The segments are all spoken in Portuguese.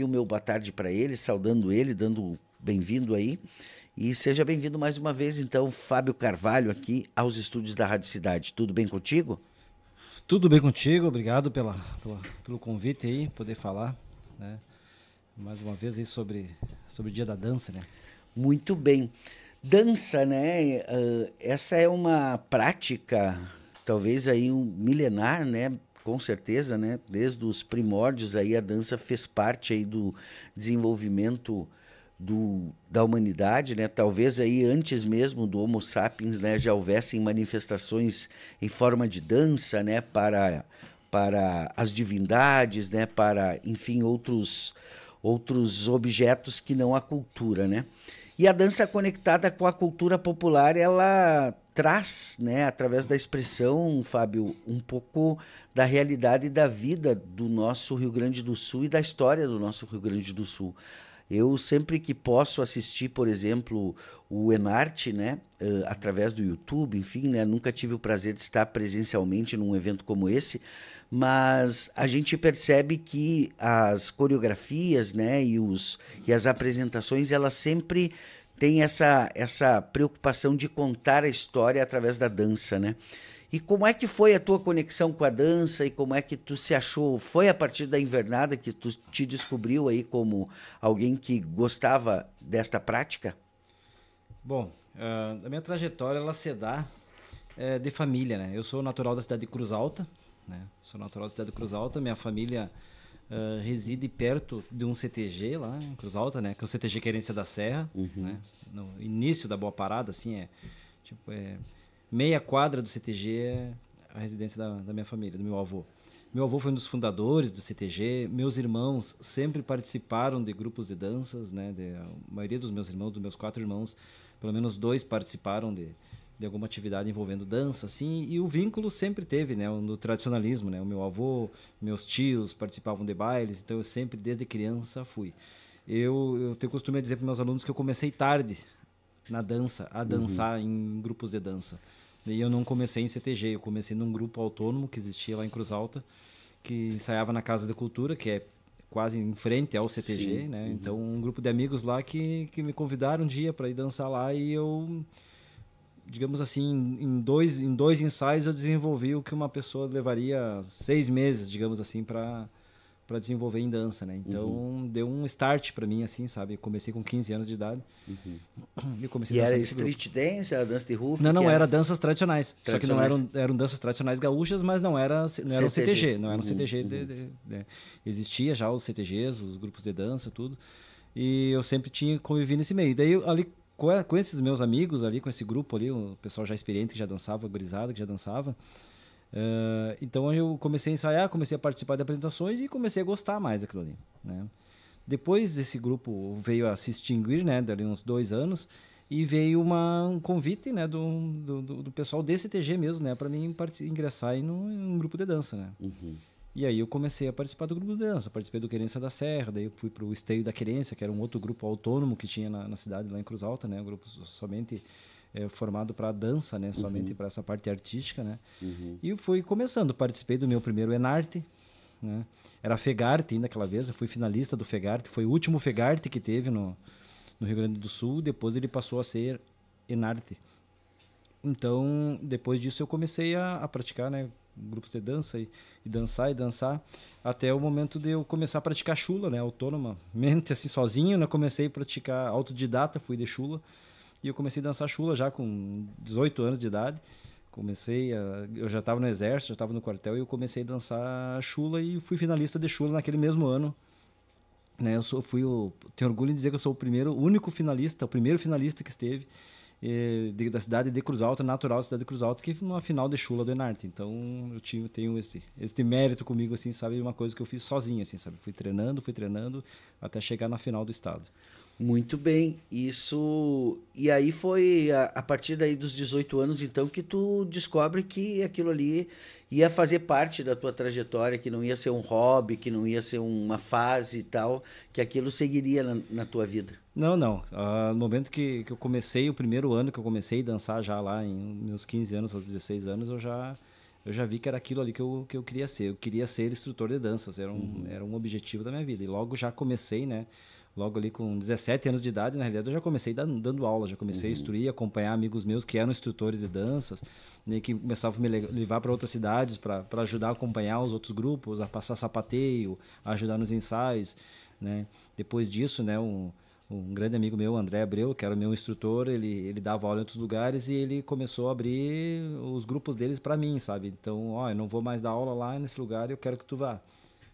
aqui o meu boa tarde para ele, saudando ele, dando bem-vindo aí. E seja bem-vindo mais uma vez, então, Fábio Carvalho, aqui aos estúdios da Rádio Cidade. Tudo bem contigo? Tudo bem contigo? Obrigado pelo convite aí, poder falar, né? Mais uma vez aí sobre o Dia da Dança, né? Muito bem. Dança, né? Essa é uma prática, talvez aí um milenar, né? Com certeza, né? Desde os primórdios aí a dança fez parte aí do desenvolvimento da humanidade, né? Talvez aí antes mesmo do Homo sapiens, né, já houvessem manifestações em forma de dança, né, para as divindades, né, para, enfim, outros objetos que não a cultura, né? E a dança conectada com a cultura popular, ela traz, né, através da expressão, Fábio, um pouco da realidade da vida do nosso Rio Grande do Sul e da história do nosso Rio Grande do Sul. Eu sempre que posso assistir, por exemplo, o Enarte, né, através do YouTube, enfim, né, nunca tive o prazer de estar presencialmente num evento como esse, mas a gente percebe que as coreografias, né, e as apresentações, elas sempre têm essa preocupação de contar a história através da dança, né? E como é que foi a tua conexão com a dança e como é que tu se achou? Foi a partir da invernada que tu te descobriu aí como alguém que gostava desta prática? Bom, a minha trajetória, ela se dá de família, né? Eu sou natural da cidade de Cruz Alta, né? Sou natural da cidade de Cruz Alta, minha família reside perto de um CTG lá em Cruz Alta, né? Que é o CTG Querência da Serra, né? No início da Boa Parada, assim, meia quadra do CTG é a residência da minha família, do meu avô. Meu avô foi um dos fundadores do CTG. Meus irmãos sempre participaram de grupos de danças, né? A maioria dos meus irmãos, dos meus 4 irmãos, pelo menos 2 participaram de alguma atividade envolvendo dança, assim. E o vínculo sempre teve, né? No tradicionalismo, né? O meu avô, meus tios participavam de bailes, então eu sempre, desde criança, fui. Eu tenho costume de dizer para meus alunos que eu comecei tarde na dança, a Uhum. dançar em grupos de dança. E eu não comecei em CTG, eu comecei num grupo autônomo que existia lá em Cruz Alta, que ensaiava na Casa da Cultura, que é quase em frente ao Sim. CTG, né? Uhum. Então, um grupo de amigos lá que me convidaram um dia para ir dançar lá e eu, digamos assim, em dois ensaios eu desenvolvi o que uma pessoa levaria 6 meses, digamos assim, para desenvolver em dança, né? Uhum. Então, deu um start para mim, assim, sabe? Eu comecei com 15 anos de idade Uhum. e comecei E a era dançar nesse grupo. street dance, era dança de rua, o que Não, que não, era? era danças tradicionais. Só que não Tradicionais. eram danças tradicionais gaúchas, mas não era um CTG. CTG, não era um Uhum. CTG Uhum. existia já os CTGs, os grupos de dança, tudo. E eu sempre tinha convivido nesse meio. Daí ali com esses meus amigos ali, com esse grupo ali, o pessoal já experiente que já dançava, gurizada que já dançava. Então eu comecei a ensaiar, comecei a participar de apresentações e comecei a gostar mais daquilo ali, né? Depois desse grupo veio a se extinguir, né, dali uns 2 anos, e veio um convite, né, do pessoal desse TG mesmo, né, para mim ingressar em um grupo de dança, né. Uhum. E aí eu comecei a participar do grupo de dança, participei do Querência da Serra, daí eu fui pro Esteio da Querência, que era um outro grupo autônomo que tinha na cidade, lá em Cruz Alta, né, um grupo somente formado para dança, né, somente Uhum. para essa parte artística, né. Uhum. E eu fui começando, participei do meu primeiro Enarte, né? Era Fegarte ainda aquela vez, eu fui finalista do Fegarte, foi o último Fegarte que teve no Rio Grande do Sul, depois ele passou a ser Enarte. Então, depois disso eu comecei a praticar, né, grupos de dança e dançar, até o momento de eu começar a praticar chula, né, autonomamente, assim, sozinho, né, comecei a praticar autodidata, fui de chula, e eu comecei a dançar chula já com 18 anos de idade. Eu já estava no exército, já estava no quartel e eu comecei a dançar chula e fui finalista de chula naquele mesmo ano, né? Tenho orgulho em dizer que eu sou o único finalista, o primeiro finalista que esteve da cidade de Cruz Alta, natural da cidade de Cruz Alta, que numa final de chula do Enarte. Então tenho esse mérito comigo, assim, sabe? Uma coisa que eu fiz sozinho, assim, sabe? Fui treinando até chegar na final do estado. Muito bem, isso. E aí foi a partir daí dos 18 anos, então, que tu descobre que aquilo ali ia fazer parte da tua trajetória, que não ia ser um hobby, que não ia ser uma fase e tal, que aquilo seguiria na tua vida. Não, não. No momento que eu comecei, o primeiro ano que eu comecei a dançar já lá em meus 15 anos, aos 16 anos, eu já eu já vi que era aquilo ali que eu queria ser. Eu queria ser instrutor de danças, era um objetivo da minha vida. E logo já comecei, né? Logo ali com 17 anos de idade, na realidade, eu já comecei dando aula, já comecei a instruir, acompanhar amigos meus que eram instrutores de danças, né, que começavam a me levar para outras cidades para ajudar a acompanhar os outros grupos, a passar sapateio, a ajudar nos ensaios, né? Depois disso, né, um grande amigo meu, André Abreu, que era meu instrutor, ele dava aula em outros lugares e ele começou a abrir os grupos deles para mim, sabe? Então, ó, eu não vou mais dar aula lá nesse lugar, eu quero que tu vá.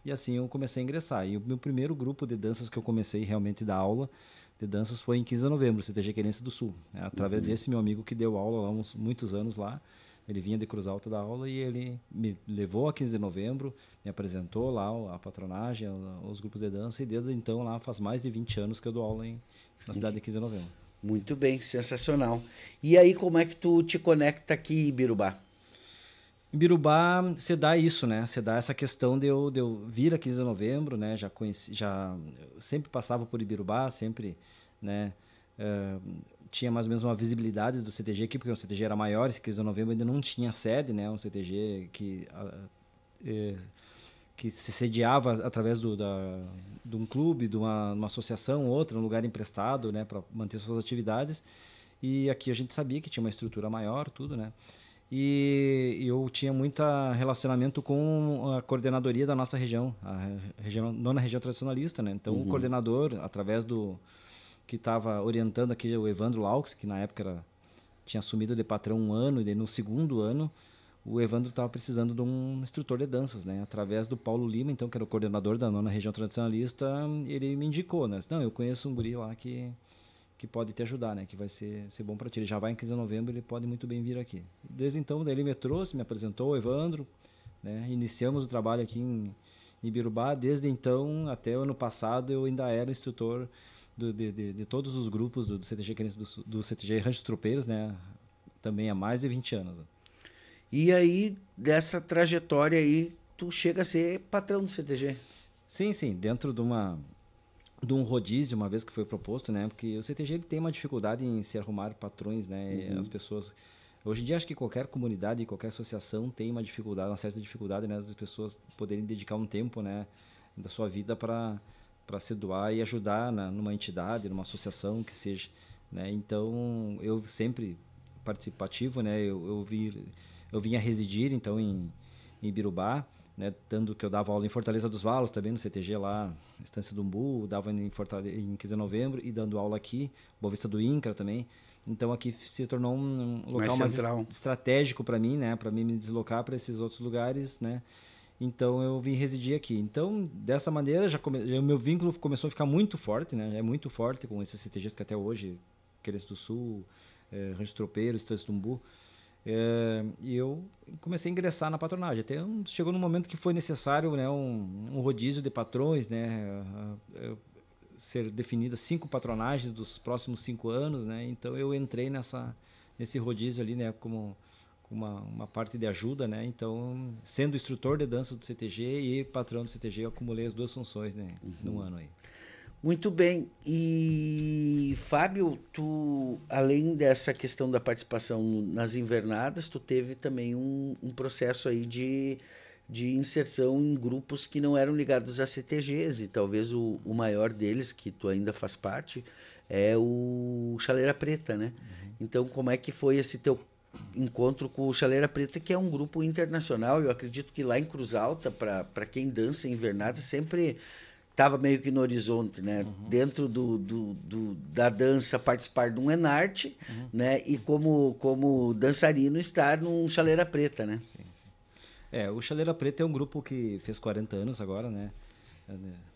E assim eu comecei a ingressar. E o meu primeiro grupo de danças que eu comecei realmente a dar aula de danças foi em 15 de novembro, CTG Querência do Sul. É através desse meu amigo que deu aula lá muitos anos lá. Ele vinha de Cruz Alta dar aula e ele me levou a 15 de novembro, me apresentou lá a patronagem, os grupos de dança. E desde então lá faz mais de 20 anos que eu dou aula na cidade de 15 de novembro. Muito bem, sensacional. E aí, como é que tu te conecta aqui em Ibirubá? Em Birubá, você dá isso, né? Você dá essa questão de eu vir a 15 de novembro, né? Já conheci, eu sempre passava por Ibirubá, sempre, né? Tinha mais ou menos uma visibilidade do CTG aqui, porque o CTG era maior, esse 15 de novembro ainda não tinha sede, né? Um CTG que se sediava através de um clube, de uma associação, outra, um lugar emprestado, né? Para manter suas atividades. E aqui a gente sabia que tinha uma estrutura maior, tudo, né? E eu tinha muito relacionamento com a coordenadoria da nossa região, nona região tradicionalista, né? Então, o coordenador, através que estava orientando aqui, o Evandro Laux, que na época tinha assumido de patrão 1 ano, e daí no segundo ano, o Evandro estava precisando de um instrutor de danças, né? Através do Paulo Lima, então, que era o coordenador da nona região tradicionalista, ele me indicou, né? Não, eu conheço um guri lá que pode te ajudar, né? Que vai ser bom para ti. Ele já vai em 15 de novembro, ele pode muito bem vir aqui. Desde então, daí ele me trouxe, me apresentou o Evandro, né? Iniciamos o trabalho aqui em Ibirubá. Desde então, até o ano passado, eu ainda era instrutor de todos os grupos do CTG do CTG Rancho Tropeiros, né? Também há mais de 20 anos. Né? E aí, dessa trajetória aí, tu chega a ser patrão do CTG? Sim, sim. Dentro de um rodízio, uma vez que foi proposto, né? Porque o CTG ele tem uma dificuldade em se arrumar patrões, né? As pessoas... Hoje em dia, acho que qualquer comunidade, qualquer associação tem uma dificuldade, uma certa dificuldade, né? Das pessoas poderem dedicar um tempo, né? Da sua vida para se doar e ajudar numa entidade, numa associação, que seja, né? Então, eu sempre participativo, né? Eu vinha residir, então, em Ibirubá, né, tanto que eu dava aula em Fortaleza dos Valos, também no CTG lá, Estância do Umbu, dava em 15 de novembro e dando aula aqui, Boa Vista do INCRA também. Então aqui se tornou um local mais estratégico para mim, né, para mim me deslocar para esses outros lugares, né. Então eu vim residir aqui. Então dessa maneira o meu vínculo começou a ficar muito forte, né, é muito forte com esses CTGs que até hoje, Querência do Sul, Rancho Tropeiro, Estância do Umbu. E eu comecei a ingressar na patronagem. Até chegou num momento que foi necessário, né, um rodízio de patrões, né, ser definidas 5 patronagens dos próximos 5 anos, né. Então eu entrei nesse rodízio ali, né, como uma parte de ajuda, né. Então, sendo instrutor de dança do CTG e patrão do CTG, eu acumulei as 2 funções, né, num ano aí. Muito bem. E, Fábio, tu, além dessa questão da participação nas invernadas, tu teve também um processo aí de inserção em grupos que não eram ligados a CTGs, e talvez o maior deles, que tu ainda faz parte, é o Chaleira Preta, né? Então, como é que foi esse teu encontro com o Chaleira Preta, que é um grupo internacional? Eu acredito que lá em Cruz Alta, para quem dança invernada, sempre estava meio que no horizonte, né? Dentro da dança, participar de um Enarte, né? E como dançarino, estar num Chaleira Preta, né? Sim, sim. O Chaleira Preta é um grupo que fez 40 anos agora, né?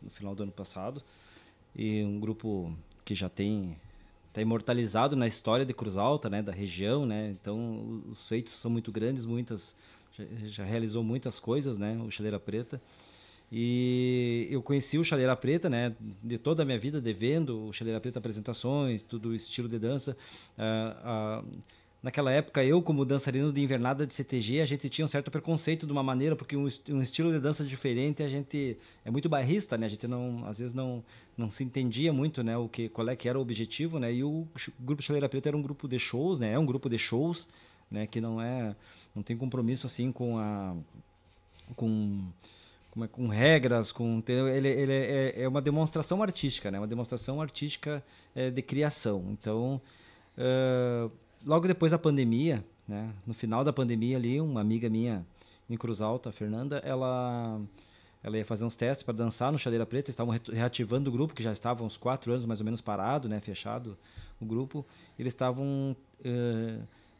No final do ano passado. E um grupo que já está imortalizado na história de Cruz Alta, né? Da região, né? Então, os feitos são muito grandes, já realizou muitas coisas, né? O Chaleira Preta. E eu conheci o Chaleira Preta, né, de toda a minha vida, devendo o Chaleira Preta apresentações, tudo estilo de dança. Naquela época, eu como dançarino de invernada de CTG, a gente tinha um certo preconceito de uma maneira, porque um estilo de dança diferente, a gente é muito bairrista, né, a gente às vezes não se entendia muito, né, qual é que era o objetivo, né, e o grupo Chaleira Preta era um grupo de shows, né, é um grupo de shows, né? Que não tem compromisso assim com regras, ele é uma demonstração artística, né? Uma demonstração artística de criação. Então, logo depois da pandemia, né? No final da pandemia ali, uma amiga minha em Cruz Alta, a Fernanda, ela ia fazer uns testes para dançar no Chaleira Preta. Estavam reativando o grupo, que já estava uns 4 anos mais ou menos parado, né? Fechado o grupo. Eles estavam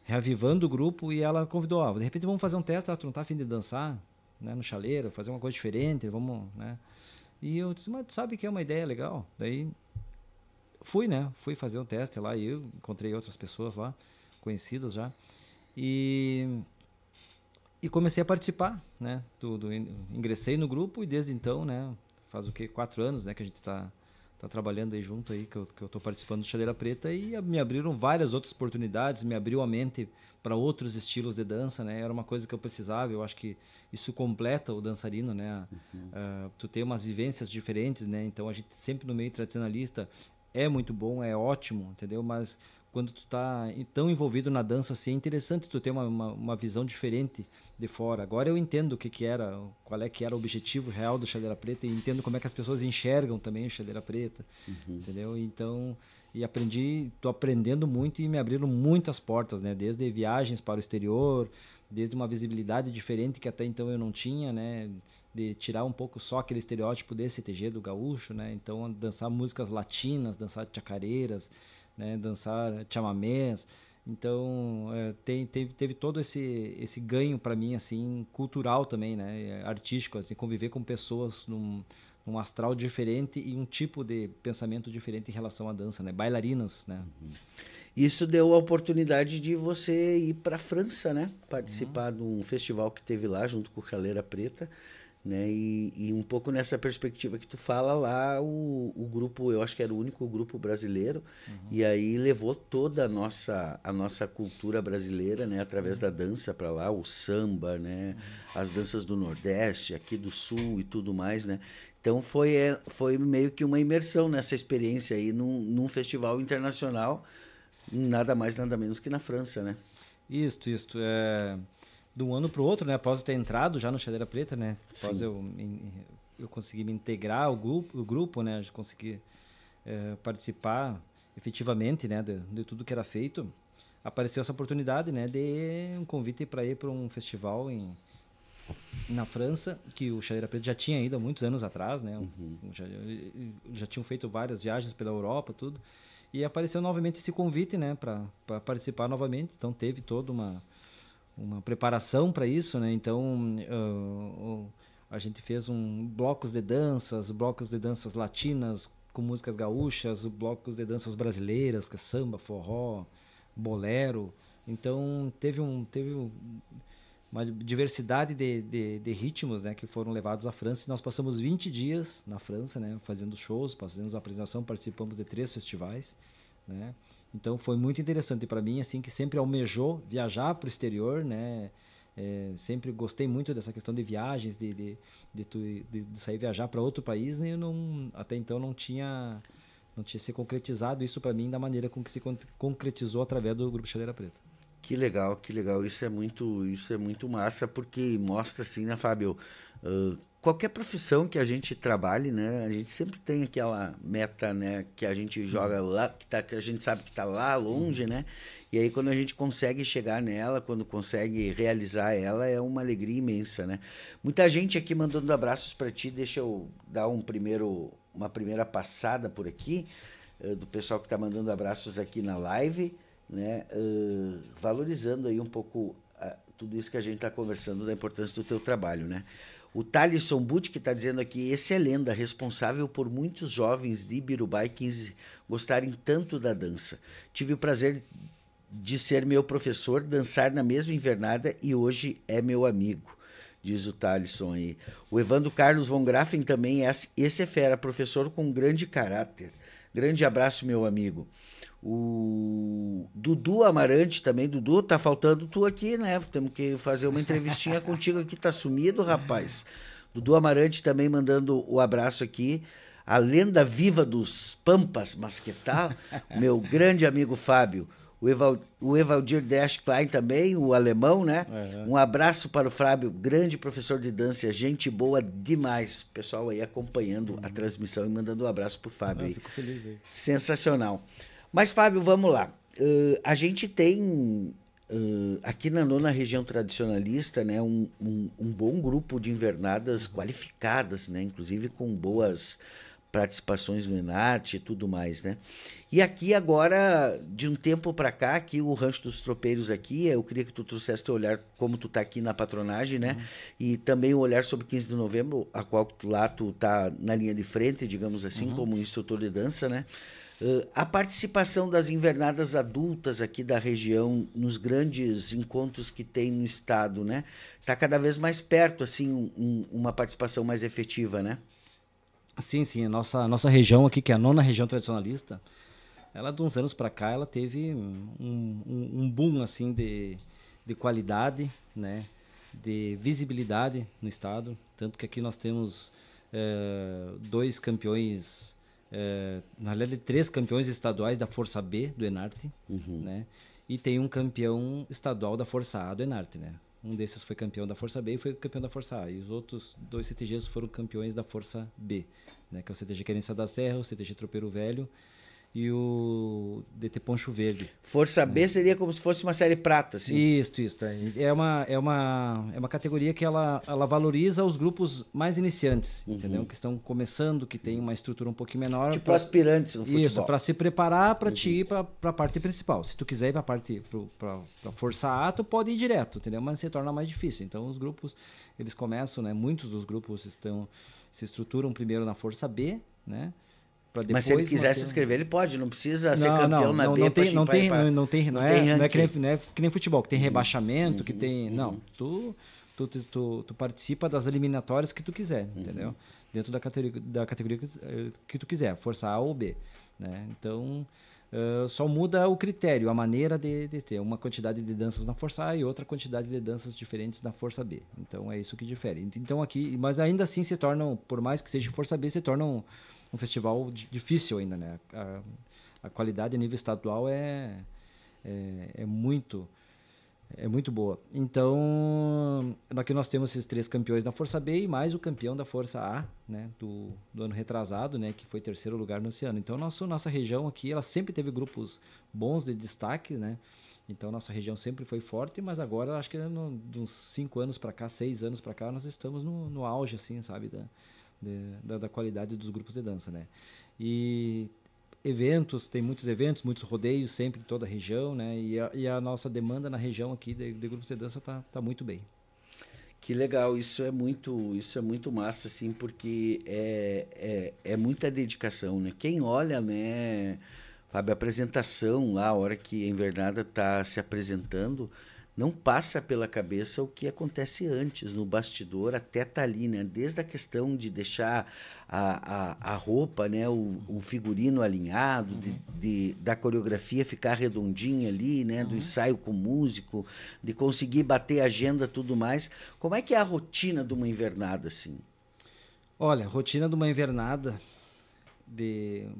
reavivando o grupo e ela convidou, de repente vamos fazer um teste, tu não tá a fim de dançar, né, no Chaleira, fazer uma coisa diferente, vamos, né? E eu disse, mas tu sabe que é uma ideia legal? Daí fui, né? Fui fazer um teste lá e eu encontrei outras pessoas lá, conhecidas já. E comecei a participar, né? Ingressei no grupo e desde então, né? Faz o quê? 4 anos, né? Que a gente tá trabalhando aí junto aí, que eu tô participando do Chaleira Preta, e me abriram várias outras oportunidades, me abriu a mente para outros estilos de dança, né? Era uma coisa que eu precisava, eu acho que isso completa o dançarino, né? Tu tem umas vivências diferentes, né? Então a gente sempre no meio tradicionalista é muito bom, é ótimo, entendeu? Mas quando tu tá tão envolvido na dança assim, é interessante tu ter uma visão diferente de fora. Agora eu entendo qual é que era o objetivo real do Chaleira Preta, e entendo como é que as pessoas enxergam também o Chaleira Preta, entendeu? Então, tô aprendendo muito e me abriram muitas portas, né? Desde viagens para o exterior, desde uma visibilidade diferente que até então eu não tinha, né? De tirar um pouco só aquele estereótipo desse CTG do gaúcho, né? Então, dançar músicas latinas, dançar chacareiras, né, dançar chamamés. Então teve todo esse ganho para mim assim, cultural também, né, artístico, assim, conviver com pessoas num astral diferente e um tipo de pensamento diferente em relação à dança, né, bailarinas, né. Isso deu a oportunidade de você ir para a França, né, participar de um festival que teve lá junto com o Chaleira Preta, né? E um pouco nessa perspectiva que tu fala lá, o grupo, eu acho que era o único grupo brasileiro, e aí levou toda a nossa cultura brasileira, né, através da dança para lá, o samba, né, as danças do Nordeste, aqui do Sul e tudo mais, né? Então foi meio que uma imersão nessa experiência aí num festival internacional, nada mais nada menos que na França, né? Isto de um ano para o outro, né? Após eu ter entrado já no Chaleira Preta, né? Após eu consegui me integrar ao grupo, né? Eu consegui participar efetivamente, né? De tudo que era feito. Apareceu essa oportunidade, né? De um convite para ir para um festival na França, que o Chaleira Preta já tinha ido há muitos anos atrás, né? Já tinham feito várias viagens pela Europa, tudo. E apareceu novamente esse convite, né? Para participar novamente. Então teve toda uma preparação para isso, né? Então a gente fez blocos de danças latinas com músicas gaúchas, blocos de danças brasileiras, que é samba, forró, bolero. Então teve uma diversidade de ritmos, né, que foram levados à França, e nós passamos 20 dias na França, né, fazendo shows, fazendo apresentação, participamos de 3 festivais, né? Então foi muito interessante para mim, assim, que sempre almejou viajar para o exterior, né? Sempre gostei muito dessa questão de viagens, de sair viajar para outro país, né? Até então não tinha se concretizado isso para mim da maneira com que se concretizou através do Grupo Chaleira Preta. Que legal, que legal. Isso é muito massa, porque mostra assim, né, Fábio? Qualquer profissão que a gente trabalhe, né, a gente sempre tem aquela meta, né, que a gente joga lá, que a gente sabe que está lá longe, né? E aí quando a gente consegue chegar nela, quando consegue realizar ela, é uma alegria imensa, né? Muita gente aqui mandando abraços para ti. Deixa eu dar uma primeira passada por aqui, do pessoal que está mandando abraços aqui na live, né? Valorizando aí um pouco tudo isso que a gente está conversando, da importância do teu trabalho, né? O Thalisson Butti, que está dizendo aqui: esse é lenda, responsável por muitos jovens de Ibirubá e 15 gostarem tanto da dança. Tive o prazer de ser meu professor, dançar na mesma invernada, e hoje é meu amigo, diz o Thalisson aí. O Evandro Carlos von Grafen também, esse é fera, professor com grande caráter. Grande abraço, meu amigo. O Dudu Amarante também. Dudu, tá faltando tu aqui, né? Temos que fazer uma entrevistinha contigo aqui, tá sumido, rapaz. Dudu Amarante também mandando o abraço aqui. A lenda viva dos Pampas, mas que tal? Meu grande amigo Fábio. o Evaldir Dash Klein também, o alemão, né? É. Um abraço para o Fábio, grande professor de dança, gente boa demais. Pessoal aí acompanhando a transmissão e mandando um abraço pro Fábio aí. Fico feliz aí. Sensacional. Mas, Fábio, vamos lá. A gente tem aqui na nona região tradicionalista, né, um bom grupo de invernadas qualificadas, né, inclusive com boas participações no Enarte e tudo mais, né? E aqui agora, de um tempo para cá, aqui o Rancho dos Tropeiros aqui, eu queria que tu trouxesse teu olhar, como tu tá aqui na patronagem, né? E também o olhar sobre 15 de novembro, a qual lá tu tá na linha de frente, digamos assim, como instrutor de dança, né? A participação das invernadas adultas aqui da região nos grandes encontros que tem no estado, né? Tá cada vez mais perto, assim, uma participação mais efetiva, né? Sim, sim. A nossa região aqui, que é a nona região tradicionalista, ela de uns anos para cá, ela teve um boom, assim, de qualidade, né? De visibilidade no estado. Tanto que aqui nós temos 2 campeões... na realidade, 3 campeões estaduais da Força B do Enarte, né? E tem um campeão estadual da Força A do Enarte, né? Um desses foi campeão da Força B e foi campeão da Força A. E os outros 2 CTGs foram campeões da Força B, né? Que é o CTG Querência da Serra, o CTG Tropeiro Velho e o DT Poncho Verde. Força B seria como se fosse uma série prata, assim. Isso. É uma categoria que ela valoriza os grupos mais iniciantes, entendeu? Que estão começando, que tem uma estrutura um pouquinho menor. Tipo aspirantes no futebol. Isso, para se preparar para te ir para a parte principal. Se tu quiser ir para a parte, para Força A, tu pode ir direto, entendeu? Mas se torna mais difícil. Então os grupos, eles começam, né? Muitos dos grupos se estruturam primeiro na Força B, né? Mas se ele quiser se inscrever, ele pode, não precisa ser campeão na B. Não é que nem futebol, que tem rebaixamento, que tem... Não, tu participa das eliminatórias que tu quiser, entendeu? Dentro da categoria que tu quiser, Força A ou B, né? Então, só muda o critério, a maneira de ter uma quantidade de danças na Força A e outra quantidade de danças diferentes na Força B. Então, é isso que difere. Então, aqui, mas ainda assim se tornam, por mais que seja Força B, se tornam um festival difícil ainda, né? A qualidade a nível estadual é muito boa. Então, aqui nós temos esses 3 campeões da Força B e mais o campeão da Força A, né? Do ano retrasado, né? Que foi 3º lugar nesse ano. Então, nossa região aqui, ela sempre teve grupos bons de destaque, né? Então, nossa região sempre foi forte, mas agora, acho que de uns 5 anos para cá, 6 anos para cá, nós estamos no auge, assim, sabe? Da qualidade dos grupos de dança, né? E eventos, tem muitos eventos, muitos rodeios sempre em toda a região, né? E a nossa demanda na região aqui de grupos de dança tá muito bem. Que legal, isso é muito massa, assim, porque é muita dedicação, né? Quem olha, né, Fábio, a apresentação lá, a hora que a Invernada tá se apresentando, não passa pela cabeça o que acontece antes, no bastidor, até tá ali, né? Desde a questão de deixar a roupa, né? O figurino alinhado, da coreografia ficar redondinha ali, né? Do ensaio com o músico, de conseguir bater a agenda e tudo mais. Como é que é a rotina de uma invernada, assim? Olha, a rotina de uma invernada,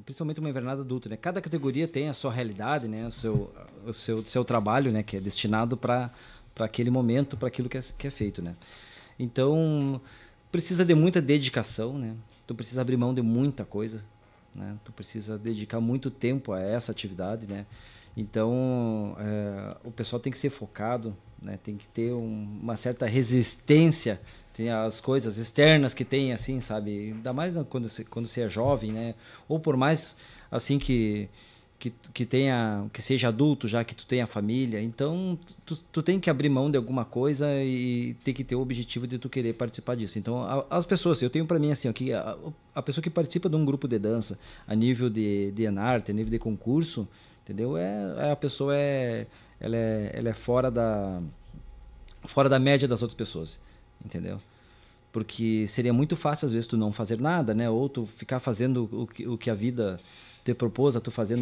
principalmente uma invernada adulta, né? Cada categoria tem a sua realidade, né? O seu trabalho, né? Que é destinado para aquele momento, para aquilo que é feito, né? Então, precisa de muita dedicação, né? Tu precisa abrir mão de muita coisa, né? Tu precisa dedicar muito tempo a essa atividade, né? Então, o pessoal tem que ser focado, né? Tem que ter uma certa resistência. Tem as coisas externas que tem, assim, sabe? Ainda mais quando você é jovem, né? Ou por mais, assim, que seja adulto, já que tu tenha família. Então, tu tem que abrir mão de alguma coisa e tem que ter o objetivo de tu querer participar disso. Então, as pessoas, eu tenho para mim, assim, ó, que a pessoa que participa de um grupo de dança a nível de Enarte, a nível de concurso, entendeu? A pessoa ela é fora da média das outras pessoas. Entendeu? Porque seria muito fácil, às vezes, tu não fazer nada, né? Ou tu ficar fazendo o que a vida te propôs a tu fazer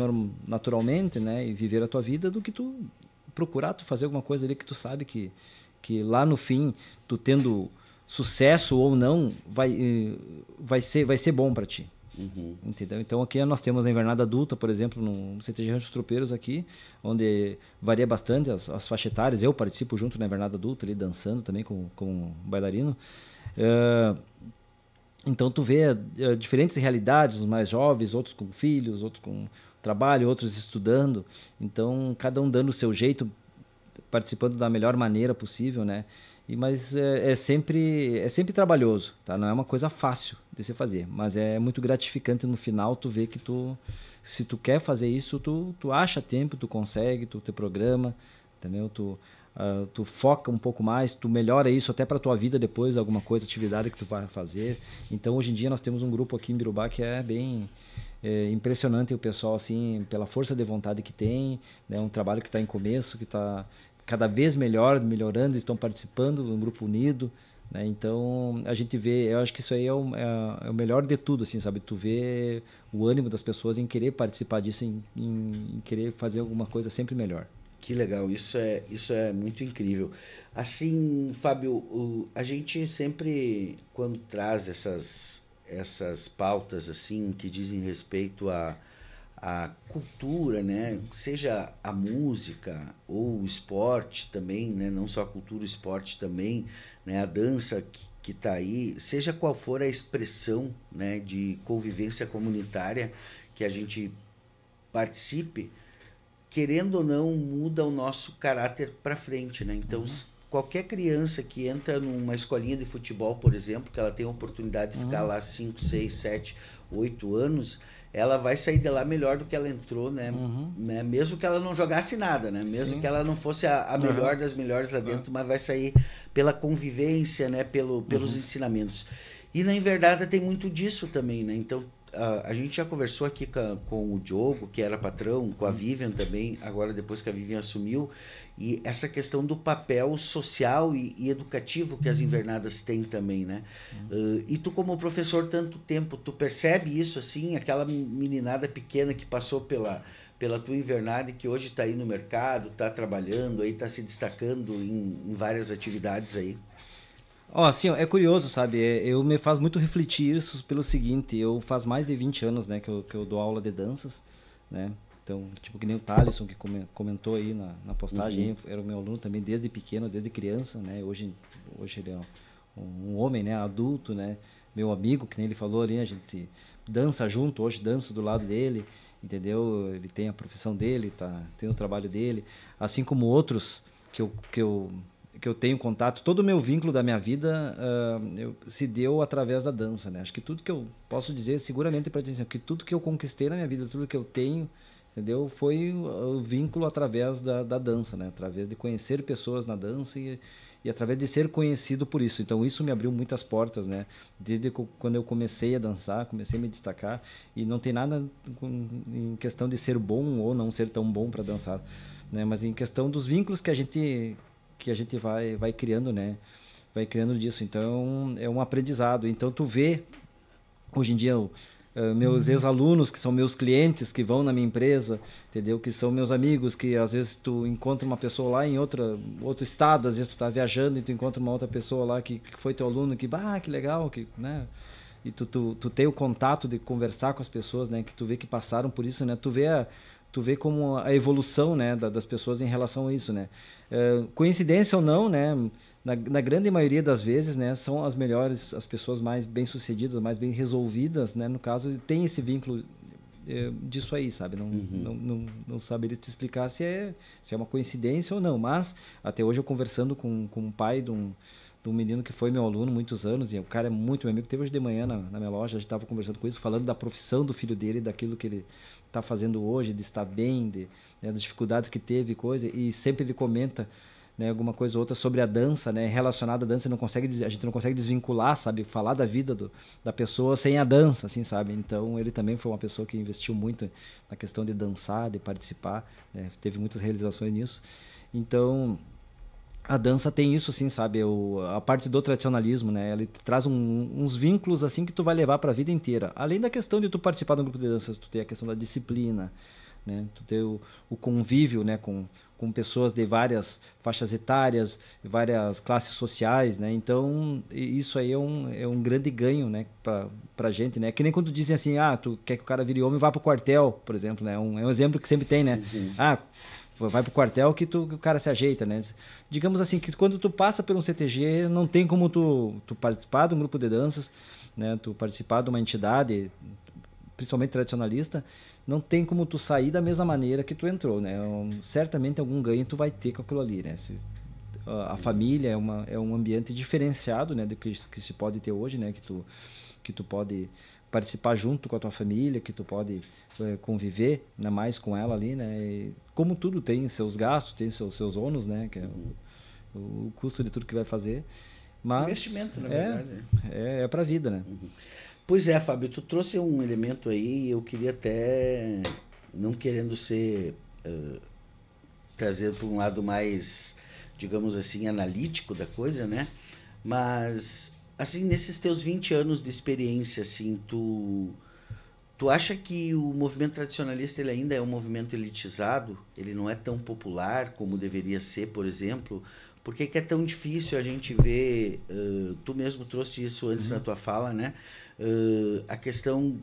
naturalmente, né? E viver a tua vida, do que tu procurar tu fazer alguma coisa ali que tu sabe que lá no fim, tu tendo sucesso ou não, vai ser bom para ti. Entendeu? Então aqui nós temos a invernada adulta, por exemplo, no CTG Rancho dos Tropeiros aqui, onde varia bastante as faixas etárias. Eu participo junto na invernada adulta, ali dançando também com bailarino. Então tu vê diferentes realidades, os mais jovens, outros com filhos, outros com trabalho, outros estudando. Então cada um dando o seu jeito, participando da melhor maneira possível, né? Mas é sempre trabalhoso, tá? Não é uma coisa fácil de se fazer, mas é muito gratificante no final tu ver que se tu quer fazer isso, tu acha tempo, tu consegue, tu te programa, entendeu? Tu foca um pouco mais, tu melhora isso até para tua vida depois, alguma coisa, atividade que tu vai fazer. Então hoje em dia nós temos um grupo aqui em Birubá que é bem impressionante, o pessoal assim, pela força de vontade que tem, né? Um trabalho que está em começo, que está cada vez melhorando, estão participando de um grupo unido, né? Então a gente vê, eu acho que isso aí é o melhor de tudo, assim, sabe? Tu vê o ânimo das pessoas em querer participar disso, em querer fazer alguma coisa sempre melhor. Que legal, isso é muito incrível. Assim, Fábio, a gente sempre, quando traz essas pautas assim que dizem respeito a cultura, né? Seja a música ou o esporte também, né? Não só a cultura, o esporte também, né? A dança que está aí, seja qual for a expressão, né? De convivência comunitária que a gente participe, querendo ou não, muda o nosso caráter para frente, né? Então, qualquer criança que entra numa escolinha de futebol, por exemplo, que ela tem a oportunidade de ficar lá 5, 6, 7, 8 anos, ela vai sair de lá melhor do que ela entrou, né? Mesmo que ela não jogasse nada, né? Mesmo que ela não fosse a melhor das melhores lá dentro, mas vai sair pela convivência, né? Pelos ensinamentos. E na verdade tem muito disso também, né? Então, a gente já conversou aqui com o Diogo, que era patrão, com a Vivian também, agora depois que a Vivian assumiu, e essa questão do papel social e educativo que as invernadas têm também, né? E tu como professor tanto tempo, tu percebe isso assim, aquela meninada pequena que passou pela tua invernada e que hoje está aí no mercado, está trabalhando, aí está se destacando em várias atividades aí? Assim, é curioso, sabe? Eu me faz muito refletir isso pelo seguinte, eu faz mais de 20 anos, né, que eu dou aula de danças, né? Então, tipo, que nem o Thaleson, que comentou aí na postagem, era o meu aluno também desde pequeno, desde criança, né? Hoje ele é um homem, né, adulto, né? Meu amigo, que nem ele falou ali, a gente dança junto, hoje danço do lado dele, entendeu? Ele tem a profissão dele, tem o trabalho dele, assim como outros que eu tenho contato, todo o meu vínculo da minha vida se deu através da dança, né? Acho que tudo que eu posso dizer seguramente para dizer que tudo que eu conquistei na minha vida, tudo que eu tenho, entendeu? Foi o vínculo através da dança, né? Através de conhecer pessoas na dança e através de ser conhecido por isso. Então isso me abriu muitas portas, né? Desde quando eu comecei a dançar, comecei a me destacar, e não tem nada em questão de ser bom ou não ser tão bom para dançar, né? Mas em questão dos vínculos que a gente vai criando, né? Vai criando disso. Então, é um aprendizado. Então, tu vê, hoje em dia, meus ex-alunos, que são meus clientes, que vão na minha empresa, entendeu? Que são meus amigos, que às vezes tu encontra uma pessoa lá em outro estado, às vezes tu tá viajando e tu encontra uma outra pessoa lá que foi teu aluno, que legal, que, né? E tu tem o contato de conversar com as pessoas, né? Que tu vê que passaram por isso, né? Tu vê como a evolução, né, das pessoas em relação a isso, né? Coincidência ou não, né? Na grande maioria das vezes, né, são as melhores, as pessoas mais bem-sucedidas, mais bem resolvidas, né? No caso, tem esse vínculo disso aí, sabe? Não saberia te explicar se é uma coincidência ou não, mas até hoje eu conversando com o pai de um menino que foi meu aluno muitos anos, e o cara é muito meu amigo, teve hoje de manhã na minha loja, a gente estava conversando com isso, falando da profissão do filho dele, daquilo que ele está fazendo hoje, de estar bem, né, das dificuldades que teve, coisa, e sempre ele comenta, né, alguma coisa ou outra sobre a dança, né, relacionada à dança, a gente não consegue desvincular, sabe, falar da vida da pessoa sem a dança, assim, sabe? Então ele também foi uma pessoa que investiu muito na questão de dançar, de participar, né, teve muitas realizações nisso. Então a dança tem isso, assim, sabe? A parte do tradicionalismo, né? Ele traz uns vínculos, assim, que tu vai levar para a vida inteira. Além da questão de tu participar de um grupo de danças, tu tem a questão da disciplina, né? Tu ter o convívio, né, com pessoas de várias faixas etárias, várias classes sociais, né? Então, isso aí é um grande ganho, né, pra gente, né? Que nem quando dizem assim, tu quer que o cara vire homem, vá pro quartel, por exemplo, né? É um exemplo que sempre tem, né? Vai pro quartel que o cara se ajeita, né? Digamos assim, que quando tu passa por um CTG, não tem como tu participar de um grupo de danças, né? Tu participar de uma entidade, principalmente tradicionalista, não tem como tu sair da mesma maneira que tu entrou, né? Certamente algum ganho tu vai ter com aquilo ali, né? A família é um ambiente diferenciado, né, do que se pode ter hoje, né? Que tu pode participar junto com a tua família, que tu pode conviver, ainda mais com ela ali, né? E como tudo tem seus gastos, tem seus ônus, né? Que é o custo de tudo que vai fazer. Mas investimento, na verdade. É pra vida, né? Pois é, Fábio, tu trouxe um elemento aí, eu queria até, não querendo ser trazer para um lado mais, digamos assim, analítico da coisa, né? Mas, assim, nesses teus 20 anos de experiência, assim, tu acha que o movimento tradicionalista ele ainda é um movimento elitizado? Ele não é tão popular como deveria ser, por exemplo? Por que é tão difícil a gente ver, tu mesmo trouxe isso antes na tua fala, né? A questão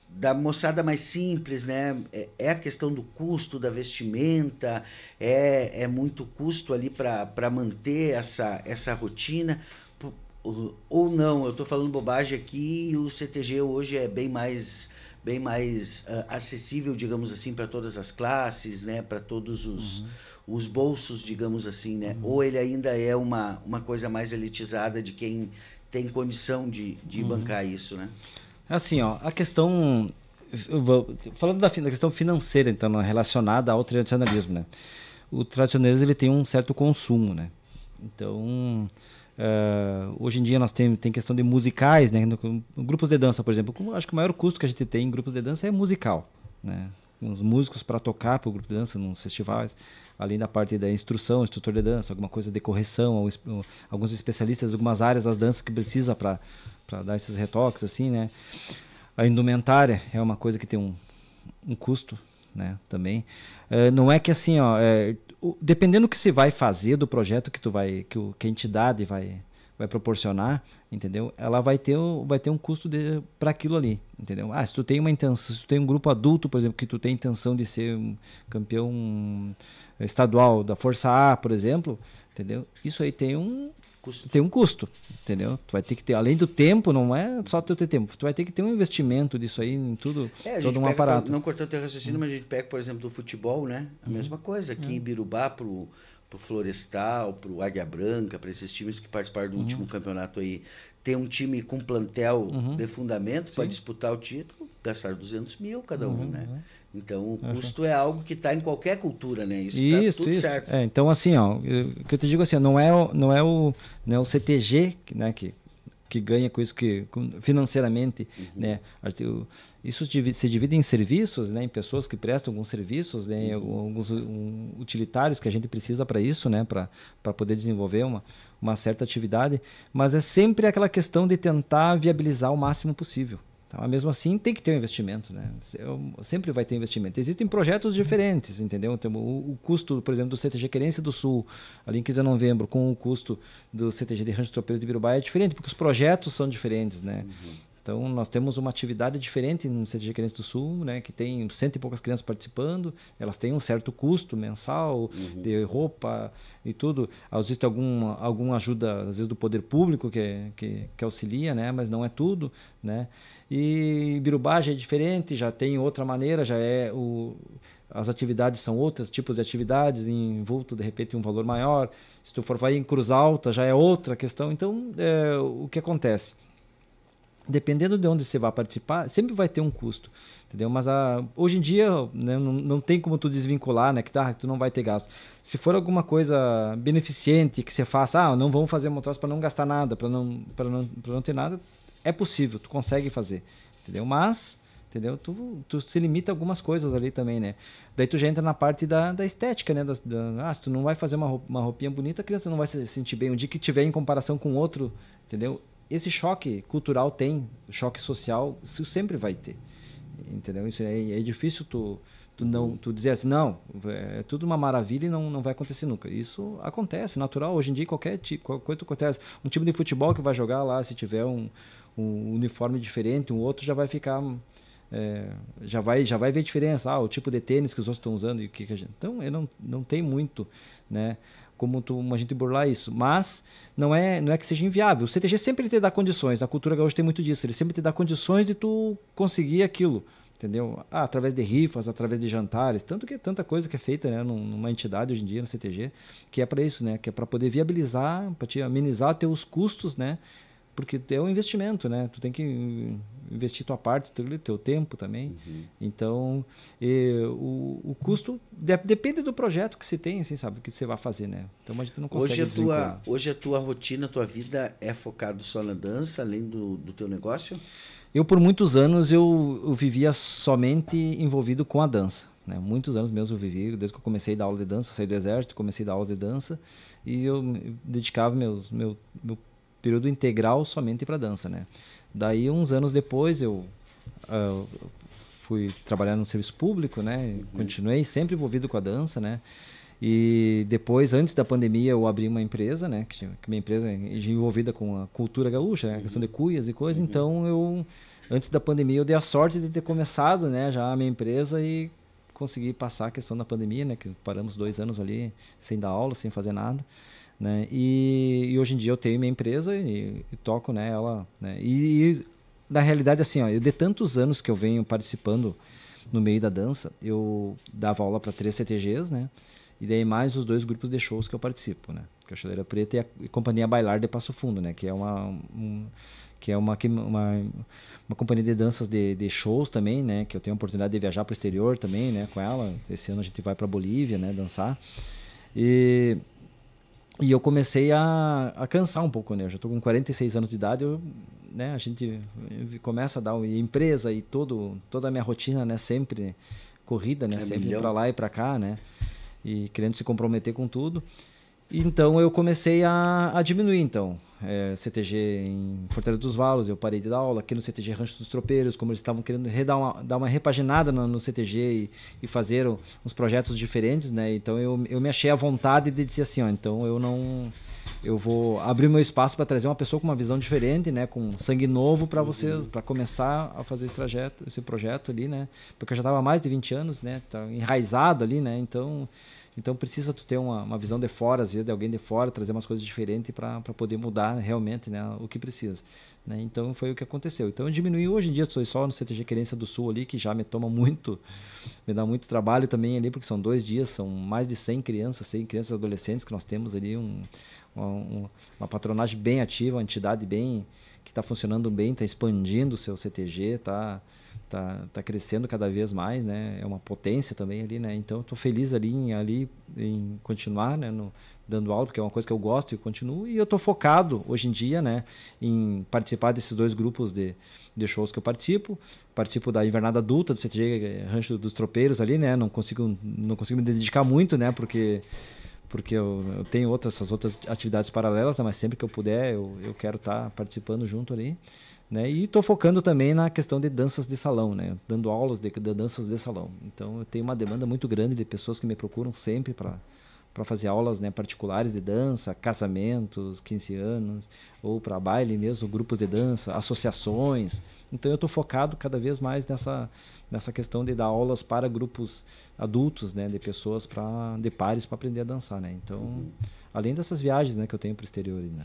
da moçada mais simples, né? É a questão do custo da vestimenta, é muito custo ali para manter essa rotina, ou não, eu estou falando bobagem aqui, e o CTG hoje é bem mais acessível, digamos assim, para todas as classes, né? Para todos os bolsos, digamos assim, né? Ou ele ainda é uma coisa mais elitizada de quem tem condição de bancar isso, né? Assim, ó, a questão... Falando da questão financeira, então, relacionada ao tradicionalismo, né? O tradicionalismo, ele tem um certo consumo, né? Então, hoje em dia nós tem questão de musicais, né? Grupos de dança, por exemplo. Acho que o maior custo que a gente tem em grupos de dança é musical, né? Uns músicos para tocar para o grupo de dança nos festivais, além da parte da instrução, instrutor de dança, alguma coisa de correção, alguns especialistas de algumas áreas das danças que precisa para dar esses retoques, assim, né? A indumentária é uma coisa que tem um custo, né, também. Não é que assim, ó, dependendo do que se vai fazer do projeto que a entidade vai proporcionar, entendeu? Ela vai ter um custo para aquilo ali, entendeu? Se tu tem uma intenção, se tu tem um grupo adulto, por exemplo, que tu tem a intenção de ser um campeão estadual da Força A, por exemplo, entendeu? Isso aí tem um custo, entendeu? Tu vai ter que ter, além do tempo, não é só tu ter tempo, tu vai ter que ter um investimento disso aí em tudo, todo um aparato. Não cortando o teu raciocínio, mas a gente pega, por exemplo, do futebol, né? A mesma coisa, aqui em Birubá, pro Florestal, pro Águia Branca, para esses times que participaram do último campeonato aí, ter um time com plantel de fundamento para disputar o título, gastar 200 mil cada um, né? Então, o custo é algo que está em qualquer cultura, né? Isso está tudo certo. Então, assim, ó, o que eu te digo assim, não é o CTG, né, que ganha com isso, financeiramente, né? Isso se divide em serviços, né, em pessoas que prestam alguns serviços, né, alguns utilitários que a gente precisa para isso, né, para poder desenvolver uma certa atividade, mas é sempre aquela questão de tentar viabilizar o máximo possível. Então, mesmo assim, tem que ter um investimento, né? Sempre vai ter investimento. Existem projetos diferentes, entendeu? Então, o custo, por exemplo, do CTG Querência do Sul, ali em 15 de novembro, com o custo do CTG de Rancho Tropeiros de Birubá é diferente, porque os projetos são diferentes, né? Então, nós temos uma atividade diferente no CTG Querência do Sul, né, que tem 100 e poucas crianças participando, elas têm um certo custo mensal de roupa e tudo. Às vezes tem alguma ajuda, às vezes do poder público que auxilia, né, mas não é tudo, né. E Birubá já é diferente, já tem outra maneira, as atividades são outros tipos de atividades, envolto de repente um valor maior. Se tu for em Cruz Alta, já é outra questão. Então, o que acontece? Dependendo de onde você vai participar, sempre vai ter um custo, entendeu? Mas hoje em dia, né, não tem como tu desvincular, né, que tu não vai ter gasto. Se for alguma coisa beneficente que você faça, não vamos fazer uma troça para não gastar nada, para não ter nada, é possível, tu consegue fazer, entendeu? Mas, entendeu? Tu se limita a algumas coisas ali também, né? Daí tu já entra na parte da estética, né? Se tu não vai fazer uma roupinha bonita, a criança não vai se sentir bem. Um dia que tiver em comparação com outro, entendeu? Esse choque cultural choque social, isso sempre vai ter. entendeu? Isso é difícil tu dizer assim, não, é tudo uma maravilha e não vai acontecer nunca. Isso acontece, natural. Hoje em dia, qualquer coisa acontece. Um time de futebol que vai jogar lá, se tiver um uniforme diferente, um outro já vai ficar... já vai ver diferença. O tipo de tênis que os outros estão usando e o que a gente... Então, não tem muito, né, como a gente burlar isso. Mas não é que seja inviável. O CTG sempre te dá condições. A cultura gaúcha tem muito disso. Ele sempre te dá condições de tu conseguir aquilo. Entendeu? Através de rifas, através de jantares, tanta coisa que é feita, né, numa entidade hoje em dia, no CTG, que é para isso, né, que é para poder viabilizar, para te amenizar teus custos, né, porque é um investimento, né, tu tem que investir tua parte, teu tempo também. Então, o custo depende do projeto que se tem, assim, sabe, que você vai fazer, né. Então a gente não consegue Hoje a tua rotina, a tua vida é focado só na dança, além do teu negócio? Eu, por muitos anos, eu vivia somente envolvido com a dança, né? Muitos anos mesmo eu vivi, desde que eu comecei a dar aula de dança, saí do exército, comecei a dar aula de dança, e eu dedicava meu período integral somente para dança, né? Daí, uns anos depois, eu fui trabalhar no serviço público, né? Continuei sempre envolvido com a dança, né? E depois, antes da pandemia, eu abri uma empresa, né? Que minha empresa é envolvida com a cultura gaúcha, né? A questão de cuias e coisas. Então, antes da pandemia, eu dei a sorte de ter começado, né? Já a minha empresa e consegui passar a questão da pandemia, né? Que paramos 2 anos ali sem dar aula, sem fazer nada, né? E hoje em dia eu tenho minha empresa e toco, né? Ela, né? E na realidade, assim, ó, eu de tantos anos que eu venho participando no meio da dança, eu dava aula para 3 CTGs, né? E daí mais os 2 grupos de shows que eu participo, né? Que é a Chaleira Preta e a Companhia Bailar de Passo Fundo, né? Que é uma companhia de danças de shows também, né? Que eu tenho a oportunidade de viajar para o exterior também, né? Com ela. Esse ano a gente vai para Bolívia, né? Dançar. E eu comecei a cansar um pouco, né? Eu já estou com 46 anos de idade, né? A gente começa a dar uma empresa e toda a minha rotina, né? Sempre corrida, né? Sempre para lá e para cá, né? E querendo se comprometer com tudo. Então eu comecei a diminuir, então. CTG em Fortaleza dos Valos, eu parei de dar aula. Aqui no CTG Rancho dos Tropeiros, como eles estavam querendo dar uma repaginada no CTG e fazer uns projetos diferentes, né? Então eu me achei à vontade de dizer assim, ó, então eu vou abrir meu espaço para trazer uma pessoa com uma visão diferente, né, com sangue novo para vocês, para começar a fazer esse projeto ali, né? Porque eu já estava há mais de 20 anos, né? Tá enraizado ali, né? Então precisa tu ter uma visão de fora, às vezes de alguém de fora, trazer umas coisas diferentes para poder mudar realmente, né, o que precisa, né? Então foi o que aconteceu. Então eu diminui, hoje em dia sou só no CTG Querência do Sul ali, que já me dá muito trabalho também ali, porque são 2 dias, são mais de 100 crianças e adolescentes que nós temos ali, uma patronagem bem ativa, uma entidade que está funcionando bem, está expandindo o seu CTG, tá crescendo cada vez mais, né? É uma potência também ali, né? Então, estou feliz ali em continuar, né? Dando aula, porque é uma coisa que eu gosto e continuo. E eu estou focado, hoje em dia, né? Em participar desses 2 grupos de shows que eu participo. Participo da Invernada Adulta, do CTG Rancho dos Tropeiros ali, né? Não consigo me dedicar muito, né? Porque eu tenho essas outras atividades paralelas, né? Mas sempre que eu puder, eu quero estar participando junto ali. Né? E estou focando também na questão de danças de salão, né? Dando aulas de danças de salão. Então eu tenho uma demanda muito grande de pessoas que me procuram sempre para fazer aulas, né, particulares de dança, casamentos, 15 anos, ou para baile mesmo, grupos de dança, associações. Então eu estou focado cada vez mais nessa questão de dar aulas para grupos adultos, né, de pessoas de pares para aprender a dançar, né? Então, além dessas viagens, né, que eu tenho para o exterior, né?